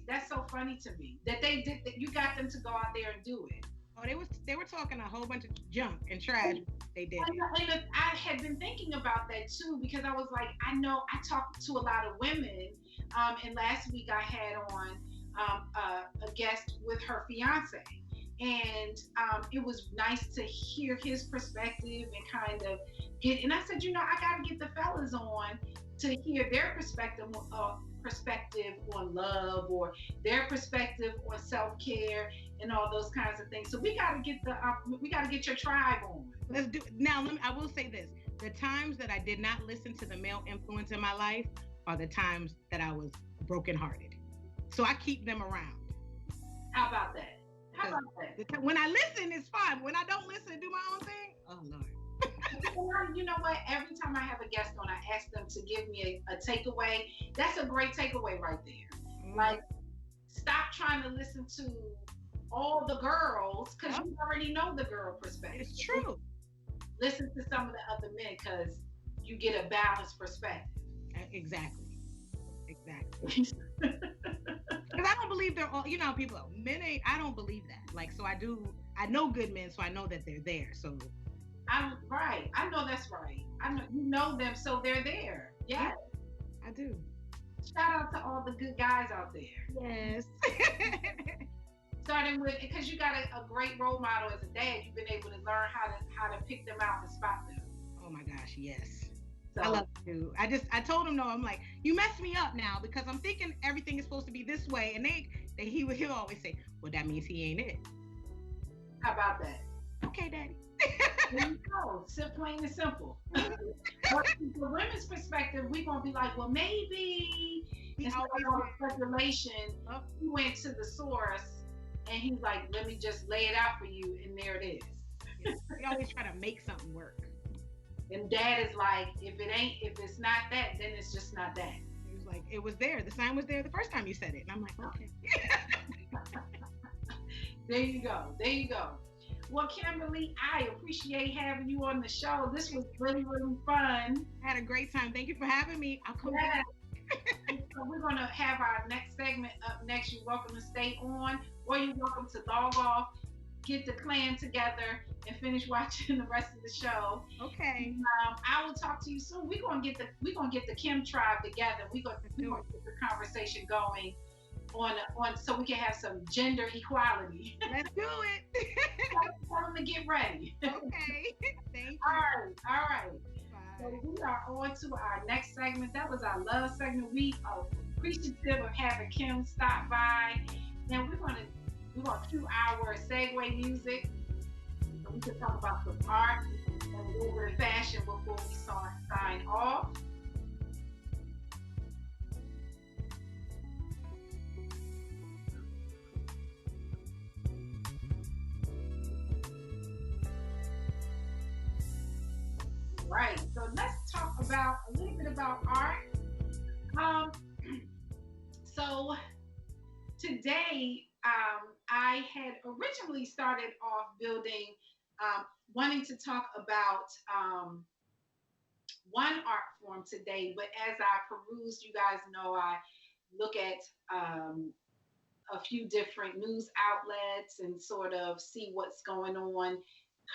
Speaker 1: that's so funny to me that that you got them to go out there and do it.
Speaker 2: Oh, they were talking a whole bunch of junk and trash. They did.
Speaker 1: And I had been thinking about that too, because I was like, I know I talked to a lot of women, and last week I had on a guest with her fiance, and it was nice to hear his perspective and kind of and I said, I got to get the fellas on to hear their perspective perspective on love or their perspective on self-care and all those kinds of things. So we got to get your tribe on.
Speaker 2: Let's do now. I will say this: the times that I did not listen to the male influence in my life are the times that I was brokenhearted. So I keep them around.
Speaker 1: How about that? How about that?
Speaker 2: When I listen, it's fine. When I don't listen and do my own thing, oh Lord.
Speaker 1: You know what? Every time I have a guest on, I ask them to give me a takeaway. That's a great takeaway right there. Mm-hmm. Like, stop trying to listen to all the girls because you already know the girl perspective.
Speaker 2: It's true.
Speaker 1: Listen to some of the other men because you get a balanced perspective.
Speaker 2: Exactly. Because I don't believe they're all, people, men ain't, I don't believe that. Like, so I know good men, so I know that they're there. So
Speaker 1: I'm right. I know that's right. I know you know them, so they're there. Yeah.
Speaker 2: I do.
Speaker 1: Shout out to all the good guys out there.
Speaker 2: Yes.
Speaker 1: Starting with, because you got a great role model as a dad, you've been able to learn how to pick them out and spot them.
Speaker 2: Oh my gosh, yes. So, I love you. I told him no. I'm like, you messed me up now because I'm thinking everything is supposed to be this way, and he'll always say, well, that means he ain't it.
Speaker 1: How about that?
Speaker 2: Okay, Daddy.
Speaker 1: There you go. Plain and simple. But from the women's perspective, we're gonna be like, well, maybe instead of all the speculation, he went to the source and he's like, let me just lay it out for you, and there it is.
Speaker 2: We always try to make something work.
Speaker 1: And dad is like, if it's not that, then it's just not that.
Speaker 2: He was like, it was there. The sign was there the first time you said it. And I'm like, okay.
Speaker 1: There you go. Well, Kimberly, I appreciate having you on the show. This was really, really fun.
Speaker 2: I had a great time. Thank you for having me. I'll come back.
Speaker 1: So we're going to have our next segment up next. You're welcome to stay on, or you're welcome to log off, get the clan together, and finish watching the rest of the show.
Speaker 2: Okay.
Speaker 1: I will talk to you soon. We're gonna get the Kim tribe together. We're gonna get the conversation going on so we can have some gender equality.
Speaker 2: Let's do it.
Speaker 1: Tell them to get ready.
Speaker 2: Okay. Thank you.
Speaker 1: All right.
Speaker 2: Bye.
Speaker 1: So we are on to our next segment. That was our love segment. We are appreciative of having Kim stop by, and we're gonna cue our segue music. We could talk about some art and a little bit of fashion before we sign off. Right. So let's talk about a little bit about art. So today, I had originally started off building. Wanting to talk about one art form today, but as I perused, you guys know I look at a few different news outlets and sort of see what's going on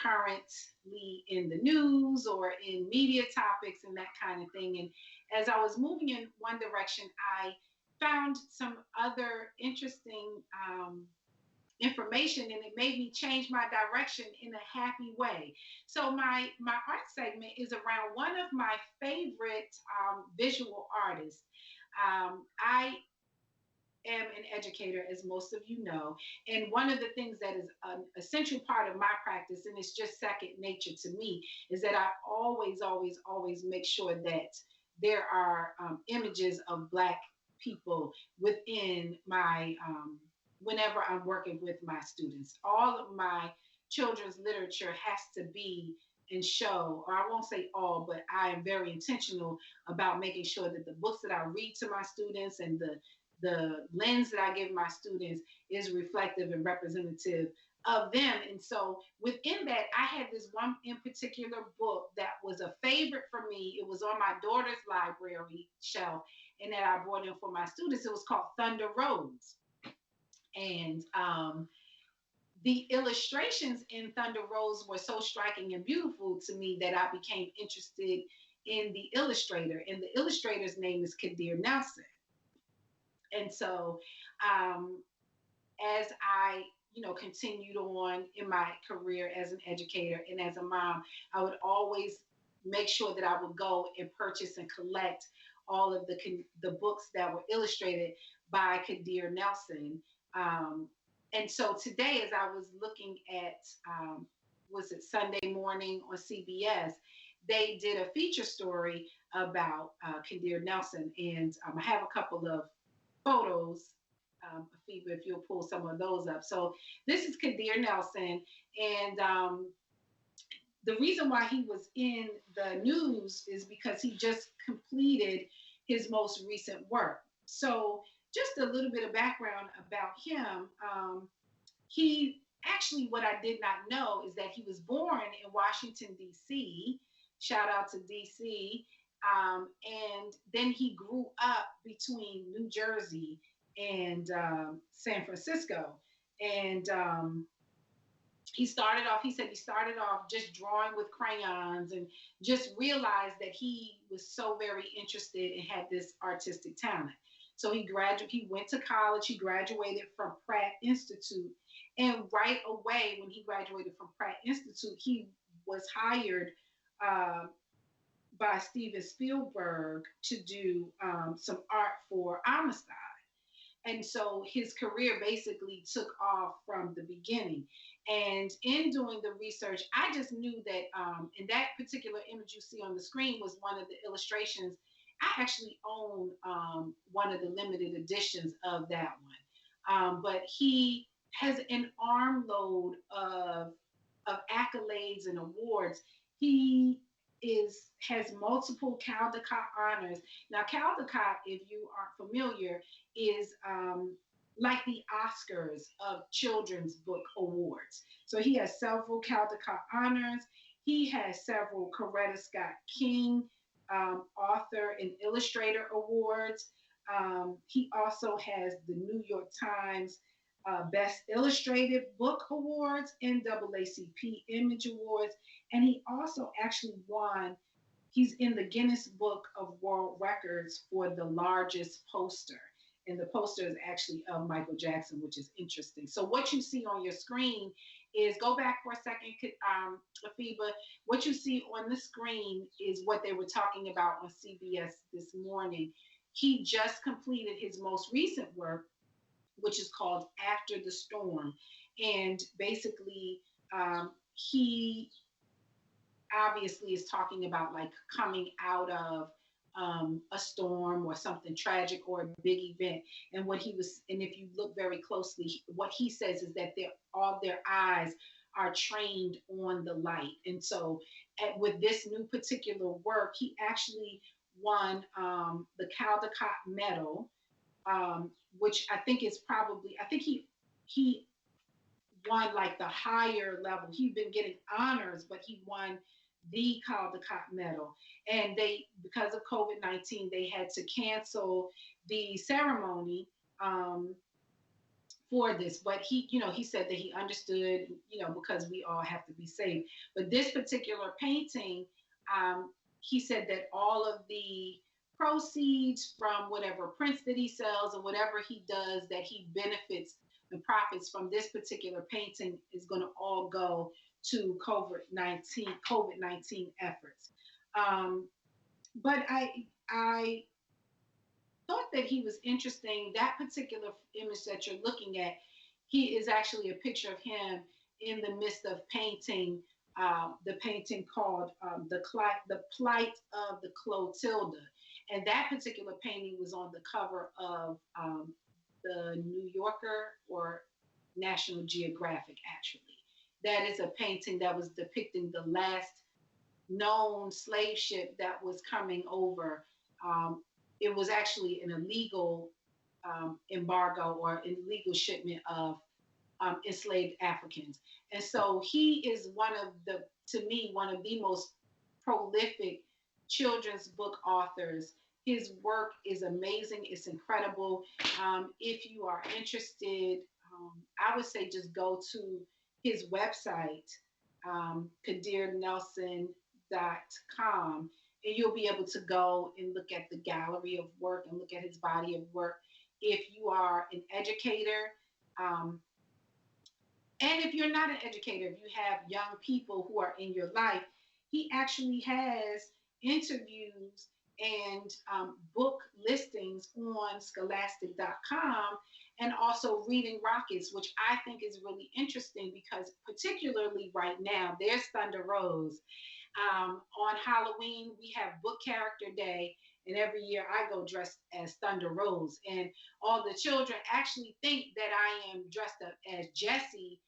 Speaker 1: currently in the news or in media topics and that kind of thing. And as I was moving in one direction, I found some other interesting information, and it made me change my direction in a happy way. So my art segment is around one of my favorite visual artists. I am an educator, as most of you know, and one of the things that is an essential part of my practice, and it's just second nature to me, is that I always make sure that there are images of Black people within my whenever I'm working with my students. All of my children's literature has to be and show, or I won't say all, but I am very intentional about making sure that the books that I read to my students and the lens that I give my students is reflective and representative of them. And so within that, I had this one in particular book that was a favorite for me. It was on my daughter's library shelf and that I brought in for my students. It was called Thunder Roads. And the illustrations in Thunder Rose were so striking and beautiful to me that I became interested in the illustrator. And the illustrator's name is Kadir Nelson. And so as I, continued on in my career as an educator and as a mom, I would always make sure that I would go and purchase and collect all of the books that were illustrated by Kadir Nelson. Um, and so today, as I was looking at, was it Sunday morning on CBS, they did a feature story about Kadir Nelson, and I have a couple of photos. If you'll pull some of those up. So this is Kadir Nelson, and the reason why he was in the news is because he just completed his most recent work. So, just a little bit of background about him. He actually, what I did not know is that he was born in Washington, D.C. Shout out to D.C. And then he grew up between New Jersey and San Francisco. And he started off, he said he started off just drawing with crayons and just realized that he was so very interested and had this artistic talent. So he went to college, he graduated from Pratt Institute. And right away, when he graduated from Pratt Institute, he was hired uh, by Steven Spielberg to do some art for Amistad. And so his career basically took off from the beginning. And in doing the research, I just knew that in that particular image you see on the screen was one of the illustrations. I actually own one of the limited editions of that one. But he has an armload of accolades and awards. He has multiple Caldecott honors. Now, Caldecott, if you aren't familiar, is like the Oscars of children's book awards. So he has several Caldecott honors. He has several Coretta Scott King author and illustrator awards. He also has the New York Times Best Illustrated Book Awards, NAACP Image Awards, and he also actually won. He's in the Guinness Book of World Records for the largest poster. And the poster is actually of Michael Jackson, which is interesting. So what you see on your screen is, go back for a second, Afiba. What you see on the screen is what they were talking about on CBS this morning. He just completed his most recent work, which is called After the Storm. And basically, he obviously is talking about like coming out of a storm or something tragic or a big event. And if you look very closely, what he says is that all their eyes are trained on the light. And so with this new particular work, he actually won the Caldecott Medal, which I think he won like the higher level. He'd been getting honors, but he won the Caldecott Medal. And because of COVID-19, they had to cancel the ceremony for this. But he said that he understood, because we all have to be safe. But this particular painting, he said that all of the proceeds from whatever prints that he sells or whatever he does, that he benefits and profits from this particular painting, is going to all go to COVID-19 efforts. But I thought that he was interesting. That particular image that you're looking at, he is actually a picture of him in the midst of painting the painting called the Plight of the Clotilda. And that particular painting was on the cover of the New Yorker or National Geographic, actually. That is a painting that was depicting the last known slave ship that was coming over. It was actually an illegal embargo or illegal shipment of enslaved Africans. And so he is to me, one of the most prolific children's book authors. His work is amazing. It's incredible. If you are interested, I would say just go to his website, kadirnelson.com, and you'll be able to go and look at the gallery of work and look at his body of work. If you are an educator, and if you're not an educator, if you have young people who are in your life, he actually has interviews and book listings on scholastic.com, and also Reading Rockets, which I think is really interesting because, particularly right now, there's Thunder Rose. On Halloween, we have Book Character Day, and every year I go dressed as Thunder Rose. And all the children actually think that I am dressed up as Jessie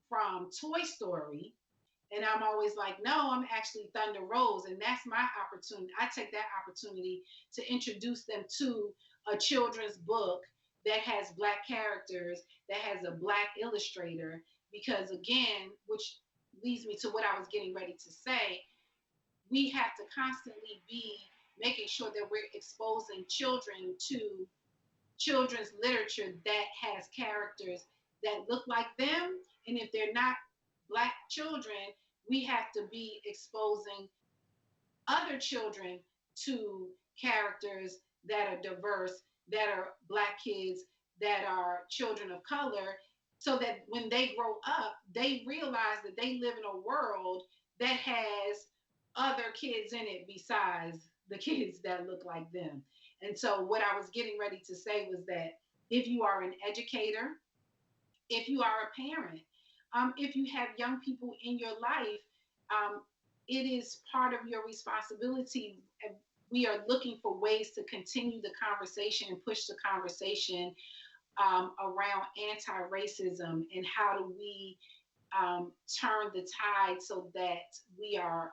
Speaker 1: from Toy Story. And I'm always like, no, I'm actually Thunder Rose. And that's my opportunity. I take that opportunity to introduce them to a children's book that has Black characters, that has a Black illustrator. Because again, which leads me to what I was getting ready to say, we have to constantly be making sure that we're exposing children to children's literature that has characters that look like them. And if they're not Black children, we have to be exposing other children to characters that are diverse, that are Black kids, that are children of color, so that when they grow up, they realize that they live in a world that has other kids in it besides the kids that look like them. And so, what I was getting ready to say was that if you are an educator, if you are a parent, if you have young people in your life, um, it is part of your responsibility. We are looking for ways to continue the conversation and push the conversation around anti-racism, and how do we turn the tide so that we are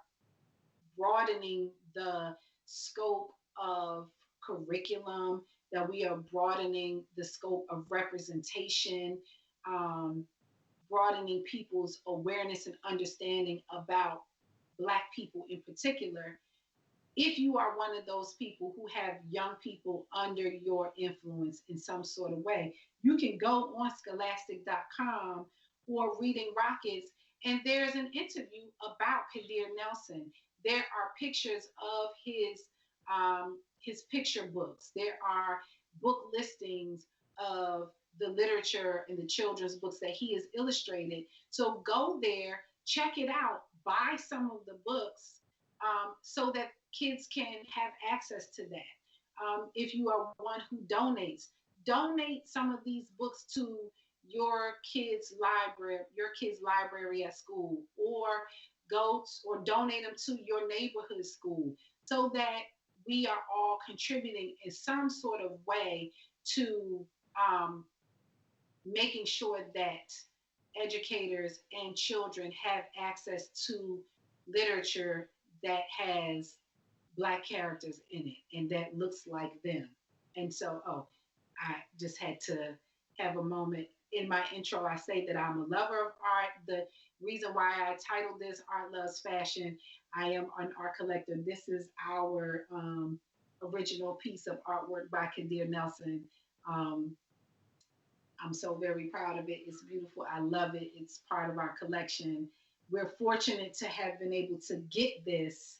Speaker 1: broadening the scope of curriculum, that we are broadening the scope of representation, um, broadening people's awareness and understanding about Black people in particular. If you are one of those people who have young people under your influence in some sort of way, you can go on scholastic.com or Reading Rockets, and there's an interview about Kadir Nelson. There are pictures of his picture books. There are book listings of the literature and the children's books that he has illustrated. So go there, check it out, buy some of the books, so that kids can have access to that. If you are one who donates, donate some of these books to your kids' library at school, or or donate them to your neighborhood school, so that we are all contributing in some sort of way to um, making sure that educators and children have access to literature that has Black characters in it and that looks like them. And so, I just had to have a moment. In my intro, I say that I'm a lover of art. The reason why I titled this Art Loves Fashion, I am an art collector. This is our original piece of artwork by Kadir Nelson. Um, I'm so very proud of it. It's beautiful. I love it. It's part of our collection. We're fortunate to have been able to get this.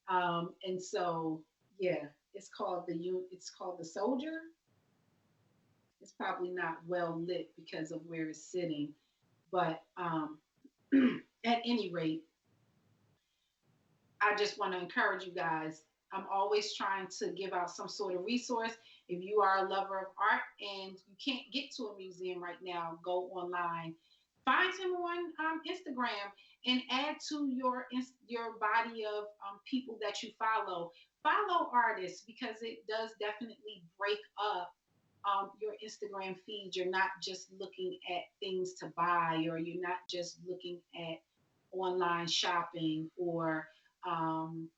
Speaker 1: And so, yeah, it's called the Soldier. It's probably not well lit because of where it's sitting, but at any rate, I just want to encourage you guys. I'm always trying to give out some sort of resource. If you are a lover of art and you can't get to a museum right now, go online, find him on Instagram, and add to your body of people that you follow. Follow artists, because it does definitely break up your Instagram feed. You're not just looking at things to buy, or you're not just looking at online shopping, or um,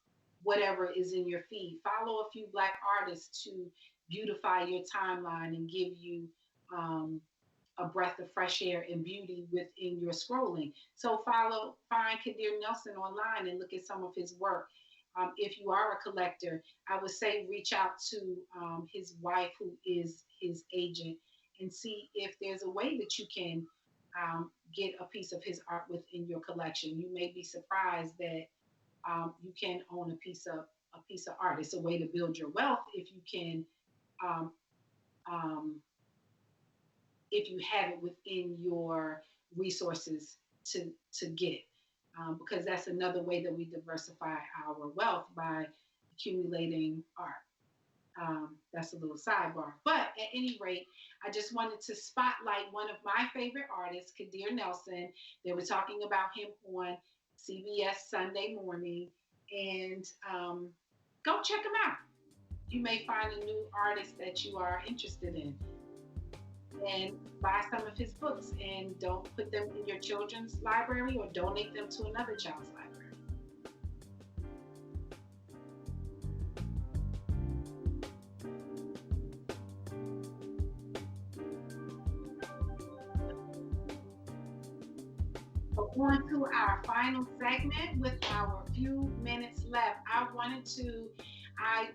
Speaker 1: whatever is in your feed. Follow a few Black artists to beautify your timeline and give you um, a breath of fresh air and beauty within your scrolling. So find Kadir Nelson online and look at some of his work. If you are a collector, I would say reach out to his wife, who is his agent, and see if there's a way that you can get a piece of his art within your collection. You may be surprised that you can own a piece of art. It's a way to build your wealth um, um, if you have it within your resources to get, because that's another way that we diversify our wealth by accumulating art. That's a little sidebar. But at any rate, I just wanted to spotlight one of my favorite artists, Kadir Nelson. They were talking about him on CBS Sunday Morning. And go check him out. You may find a new artist that you are interested in and buy some of his books, and don't put them in your children's library or donate them to another child's library. So on to our final segment with our few minutes left. I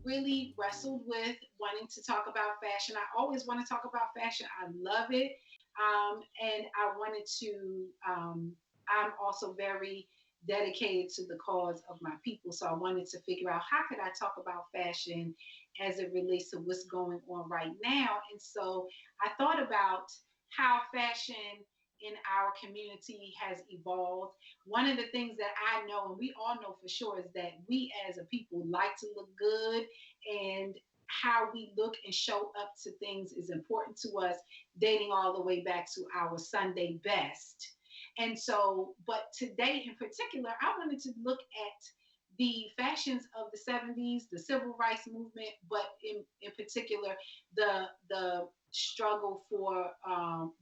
Speaker 1: really wrestled with wanting to talk about fashion. I always want to talk about fashion. I love it. And I wanted to, I'm also very dedicated to the cause of my people. So I wanted to figure out how could I talk about fashion as it relates to what's going on right now. And so I thought about how fashion in our community has evolved. One of the things that I know, and we all know for sure, is that we as a people like to look good, and how we look and show up to things is important to us, dating all the way back to our Sunday best. And so, but today in particular, I wanted to look at the fashions of the 70s, the civil rights movement, but in particular, the struggle for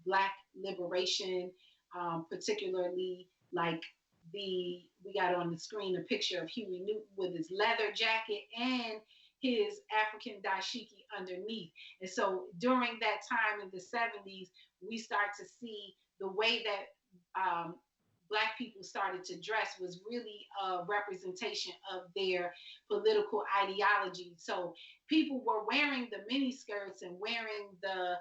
Speaker 1: Black liberation, particularly like we got on the screen a picture of Huey Newton with his leather jacket and his African dashiki underneath. And so during that time in the 70s, we start to see the way that Black people started to dress was really a representation of their political ideology. So people were wearing the mini skirts and wearing the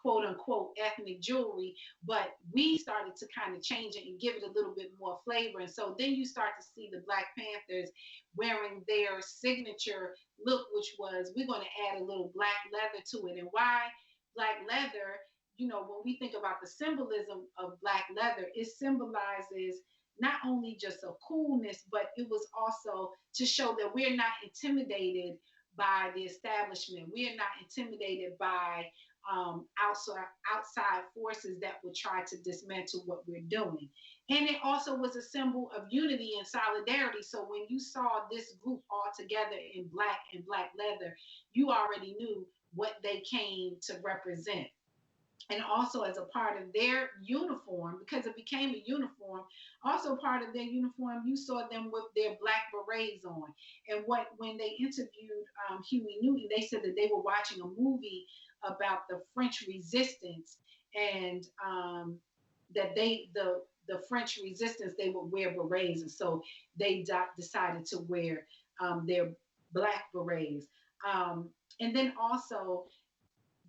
Speaker 1: quote unquote ethnic jewelry, but we started to kind of change it and give it a little bit more flavor. And so then you start to see the Black Panthers wearing their signature look, which was we're going to add a little black leather to it. And why black leather? You know, when we think about the symbolism of black leather, it symbolizes not only just a coolness, but it was also to show that we're not intimidated by the establishment. We are not intimidated by outside forces that would try to dismantle what we're doing. And it also was a symbol of unity and solidarity. So when you saw this group all together in black and black leather, you already knew what they came to represent. And also as a part of their uniform, because it became a uniform, also part of their uniform, you saw them with their black berets on. And when they interviewed Huey Newton, they said that they were watching a movie about the French Resistance, and that the French Resistance, they would wear berets, and so they decided to wear their black berets. And then also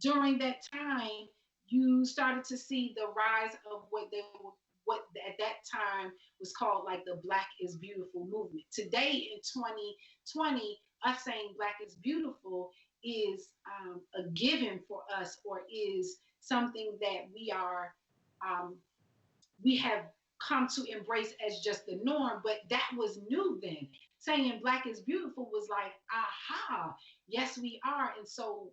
Speaker 1: during that time, you started to see the rise of what at that time was called like the Black is Beautiful movement. Today in 2020, us saying Black is beautiful is a given for us, or is something that we have come to embrace as just the norm. But that was new then. Saying Black is beautiful was like, aha, yes we are. And so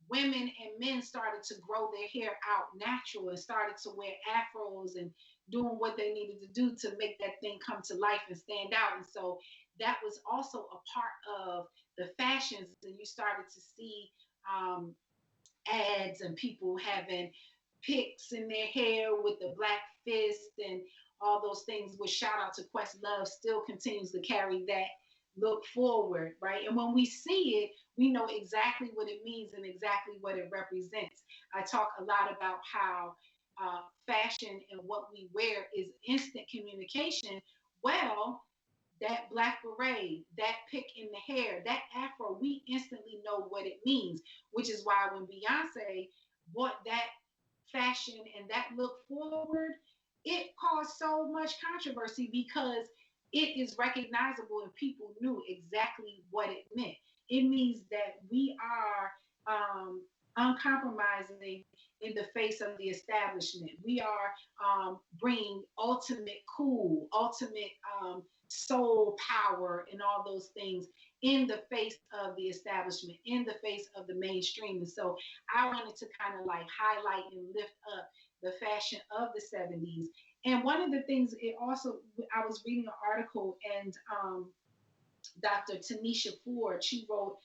Speaker 1: women and men started to grow their hair out natural and started to wear afros and doing what they needed to do to make that thing come to life and stand out. And so that was also a part of the fashions. And you started to see ads and people having picks in their hair with the black fist and all those things, which shout out to Questlove still continues to carry that look forward, right? And when we see it, we know exactly what it means and exactly what it represents. I talk a lot about how fashion and what we wear is instant communication. Well, that black beret, that pick in the hair, that afro, we instantly know what it means, which is why when Beyonce brought that fashion and that look forward, it caused so much controversy because it is recognizable and people knew exactly what it meant. It means that we are uncompromising in the face of the establishment. We are bringing ultimate cool, ultimate soul power and all those things in the face of the establishment, in the face of the mainstream. And so I wanted to kind of like highlight and lift up the fashion of the 70s. And one of the things it also, I was reading an article, and Dr. Tanisha Ford, she wrote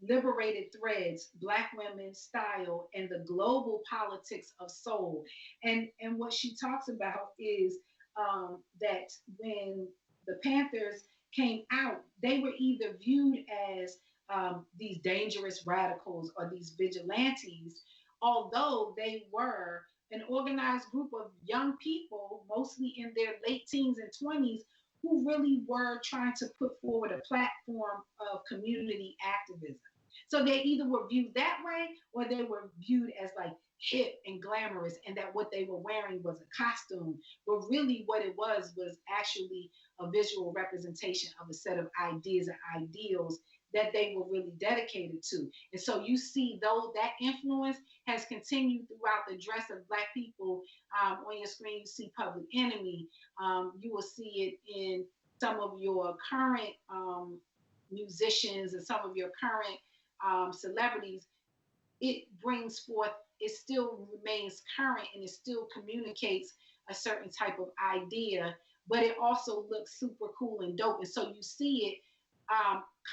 Speaker 1: Liberated Threads, Black Women, Style, and the Global Politics of Soul. And what she talks about is that when the Panthers came out, they were either viewed as these dangerous radicals or these vigilantes, although they were an organized group of young people, mostly in their late teens and 20s, who really were trying to put forward a platform of community activism. So they either were viewed that way, or they were viewed as like hip and glamorous, and that what they were wearing was a costume. But really, what it was actually a visual representation of a set of ideas and ideals that they were really dedicated to. And so you see, though, that influence has continued throughout the dress of Black people. On your screen, you see Public Enemy. You will see it in some of your current musicians and some of your current celebrities. It brings forth, it still remains current, and it still communicates a certain type of idea, but it also looks super cool and dope. And so you see it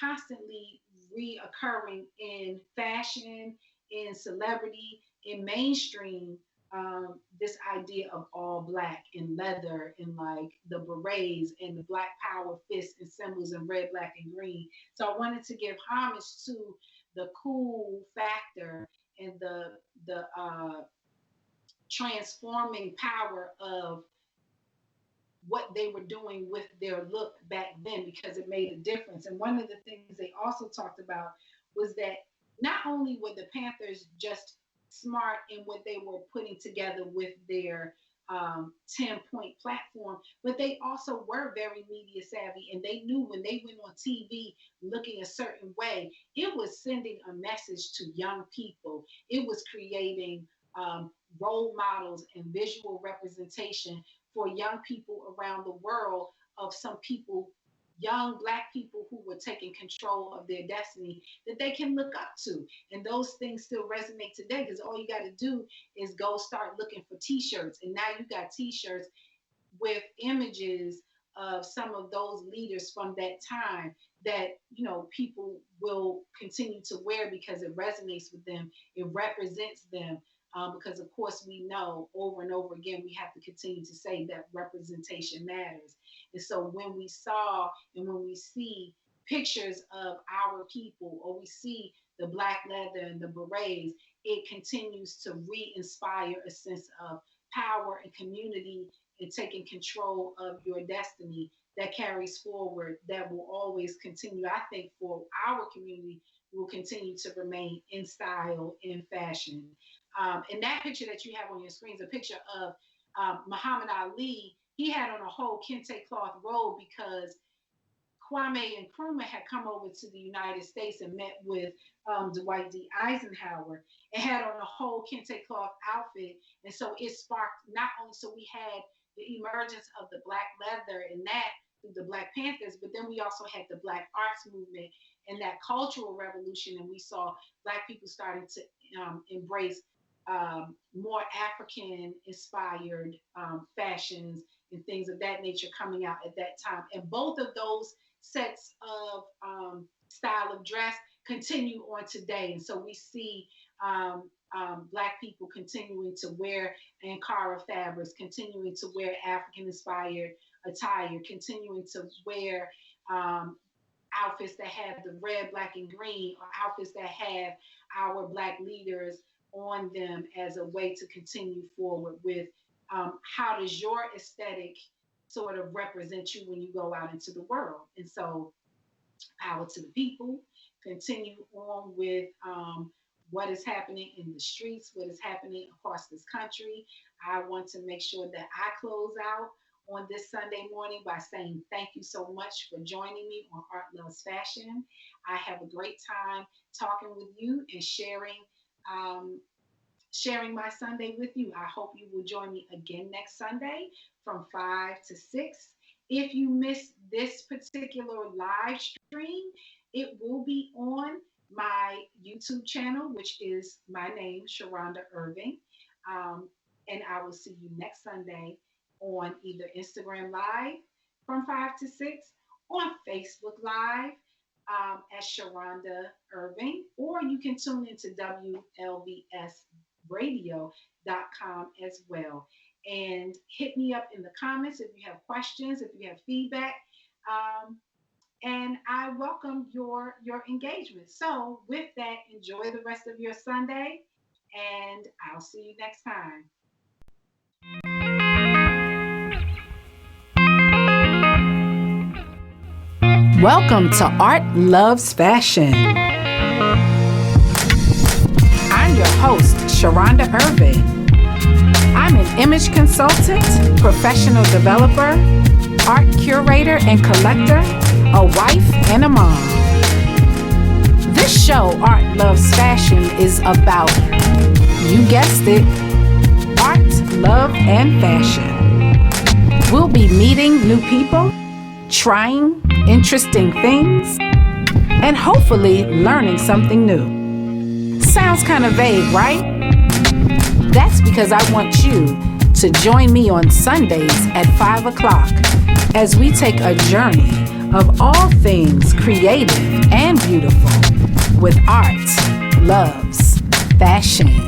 Speaker 1: constantly reoccurring in fashion, in celebrity, in mainstream. This idea of all black and leather and like the berets and the black power fists and symbols and red, black, and green. So I wanted to give homage to the cool factor and the transforming power of what they were doing with their look back then, because it made a difference. And one of the things they also talked about was that not only were the Panthers just smart in what they were putting together with their 10-point platform, but they also were very media savvy, and they knew when they went on TV looking a certain way, it was sending a message to young people. It was creating role models and visual representation for young people around the world of some people, young Black people who were taking control of their destiny that they can look up to. And those things still resonate today, because all you got to do is go start looking for t-shirts. And now you got t-shirts with images of some of those leaders from that time that, you know, people will continue to wear because it resonates with them, it represents them. Because of course we know over and over again we have to continue to say that representation matters. And so when we saw and when we see pictures of our people, or we see the black leather and the berets, it continues to re-inspire a sense of power and community and taking control of your destiny that carries forward, that will always continue. I think for our community will continue to remain in style, in fashion. And that picture that you have on your screen is a picture of Muhammad Ali. He had on a whole kente cloth robe because Kwame Nkrumah had come over to the United States and met with Dwight D. Eisenhower and had on a whole kente cloth outfit. And so it sparked not only, so we had the emergence of the black leather and that through the Black Panthers, but then we also had the Black arts movement and that cultural revolution. And we saw Black people starting to embrace more African inspired fashions and things of that nature coming out at that time. And both of those sets of style of dress continue on today. And so we see Black people continuing to wear Ankara fabrics, continuing to wear African inspired attire, continuing to wear outfits that have the red, black, and green, or outfits that have our Black leaders on them as a way to continue forward with how does your aesthetic sort of represent you when you go out into the world. And so power to the people, continue on with what is happening in the streets, what is happening across this country. I want to make sure that I close out on this Sunday morning by saying thank you so much for joining me on Art Loves Fashion. I have a great time talking with you and sharing my Sunday with you. I hope you will join me again next Sunday from 5 to 6. If you missed this particular live stream, it will be on my YouTube channel, which is my name, Sharonda Irving. Um, and I will see you next Sunday on either Instagram Live from 5 to 6, on Facebook Live as Sharonda Irving, or you can tune into WLVSradio.com as well. And hit me up in the comments if you have questions, if you have feedback. Um, and I welcome your engagement. So with that, enjoy the rest of your Sunday, and I'll see you next time.
Speaker 3: Welcome to Art Loves Fashion. I'm your host, Sharonda Irving. I'm an image consultant, professional developer, art curator and collector, a wife and a mom. This show, Art Loves Fashion, is about, you guessed it, art, love, and fashion. We'll be meeting new people, trying interesting things, and hopefully learning something new. Sounds kind of vague, right? That's because I want you to join me on Sundays at 5 o'clock as we take a journey of all things creative and beautiful with art, loves, fashion.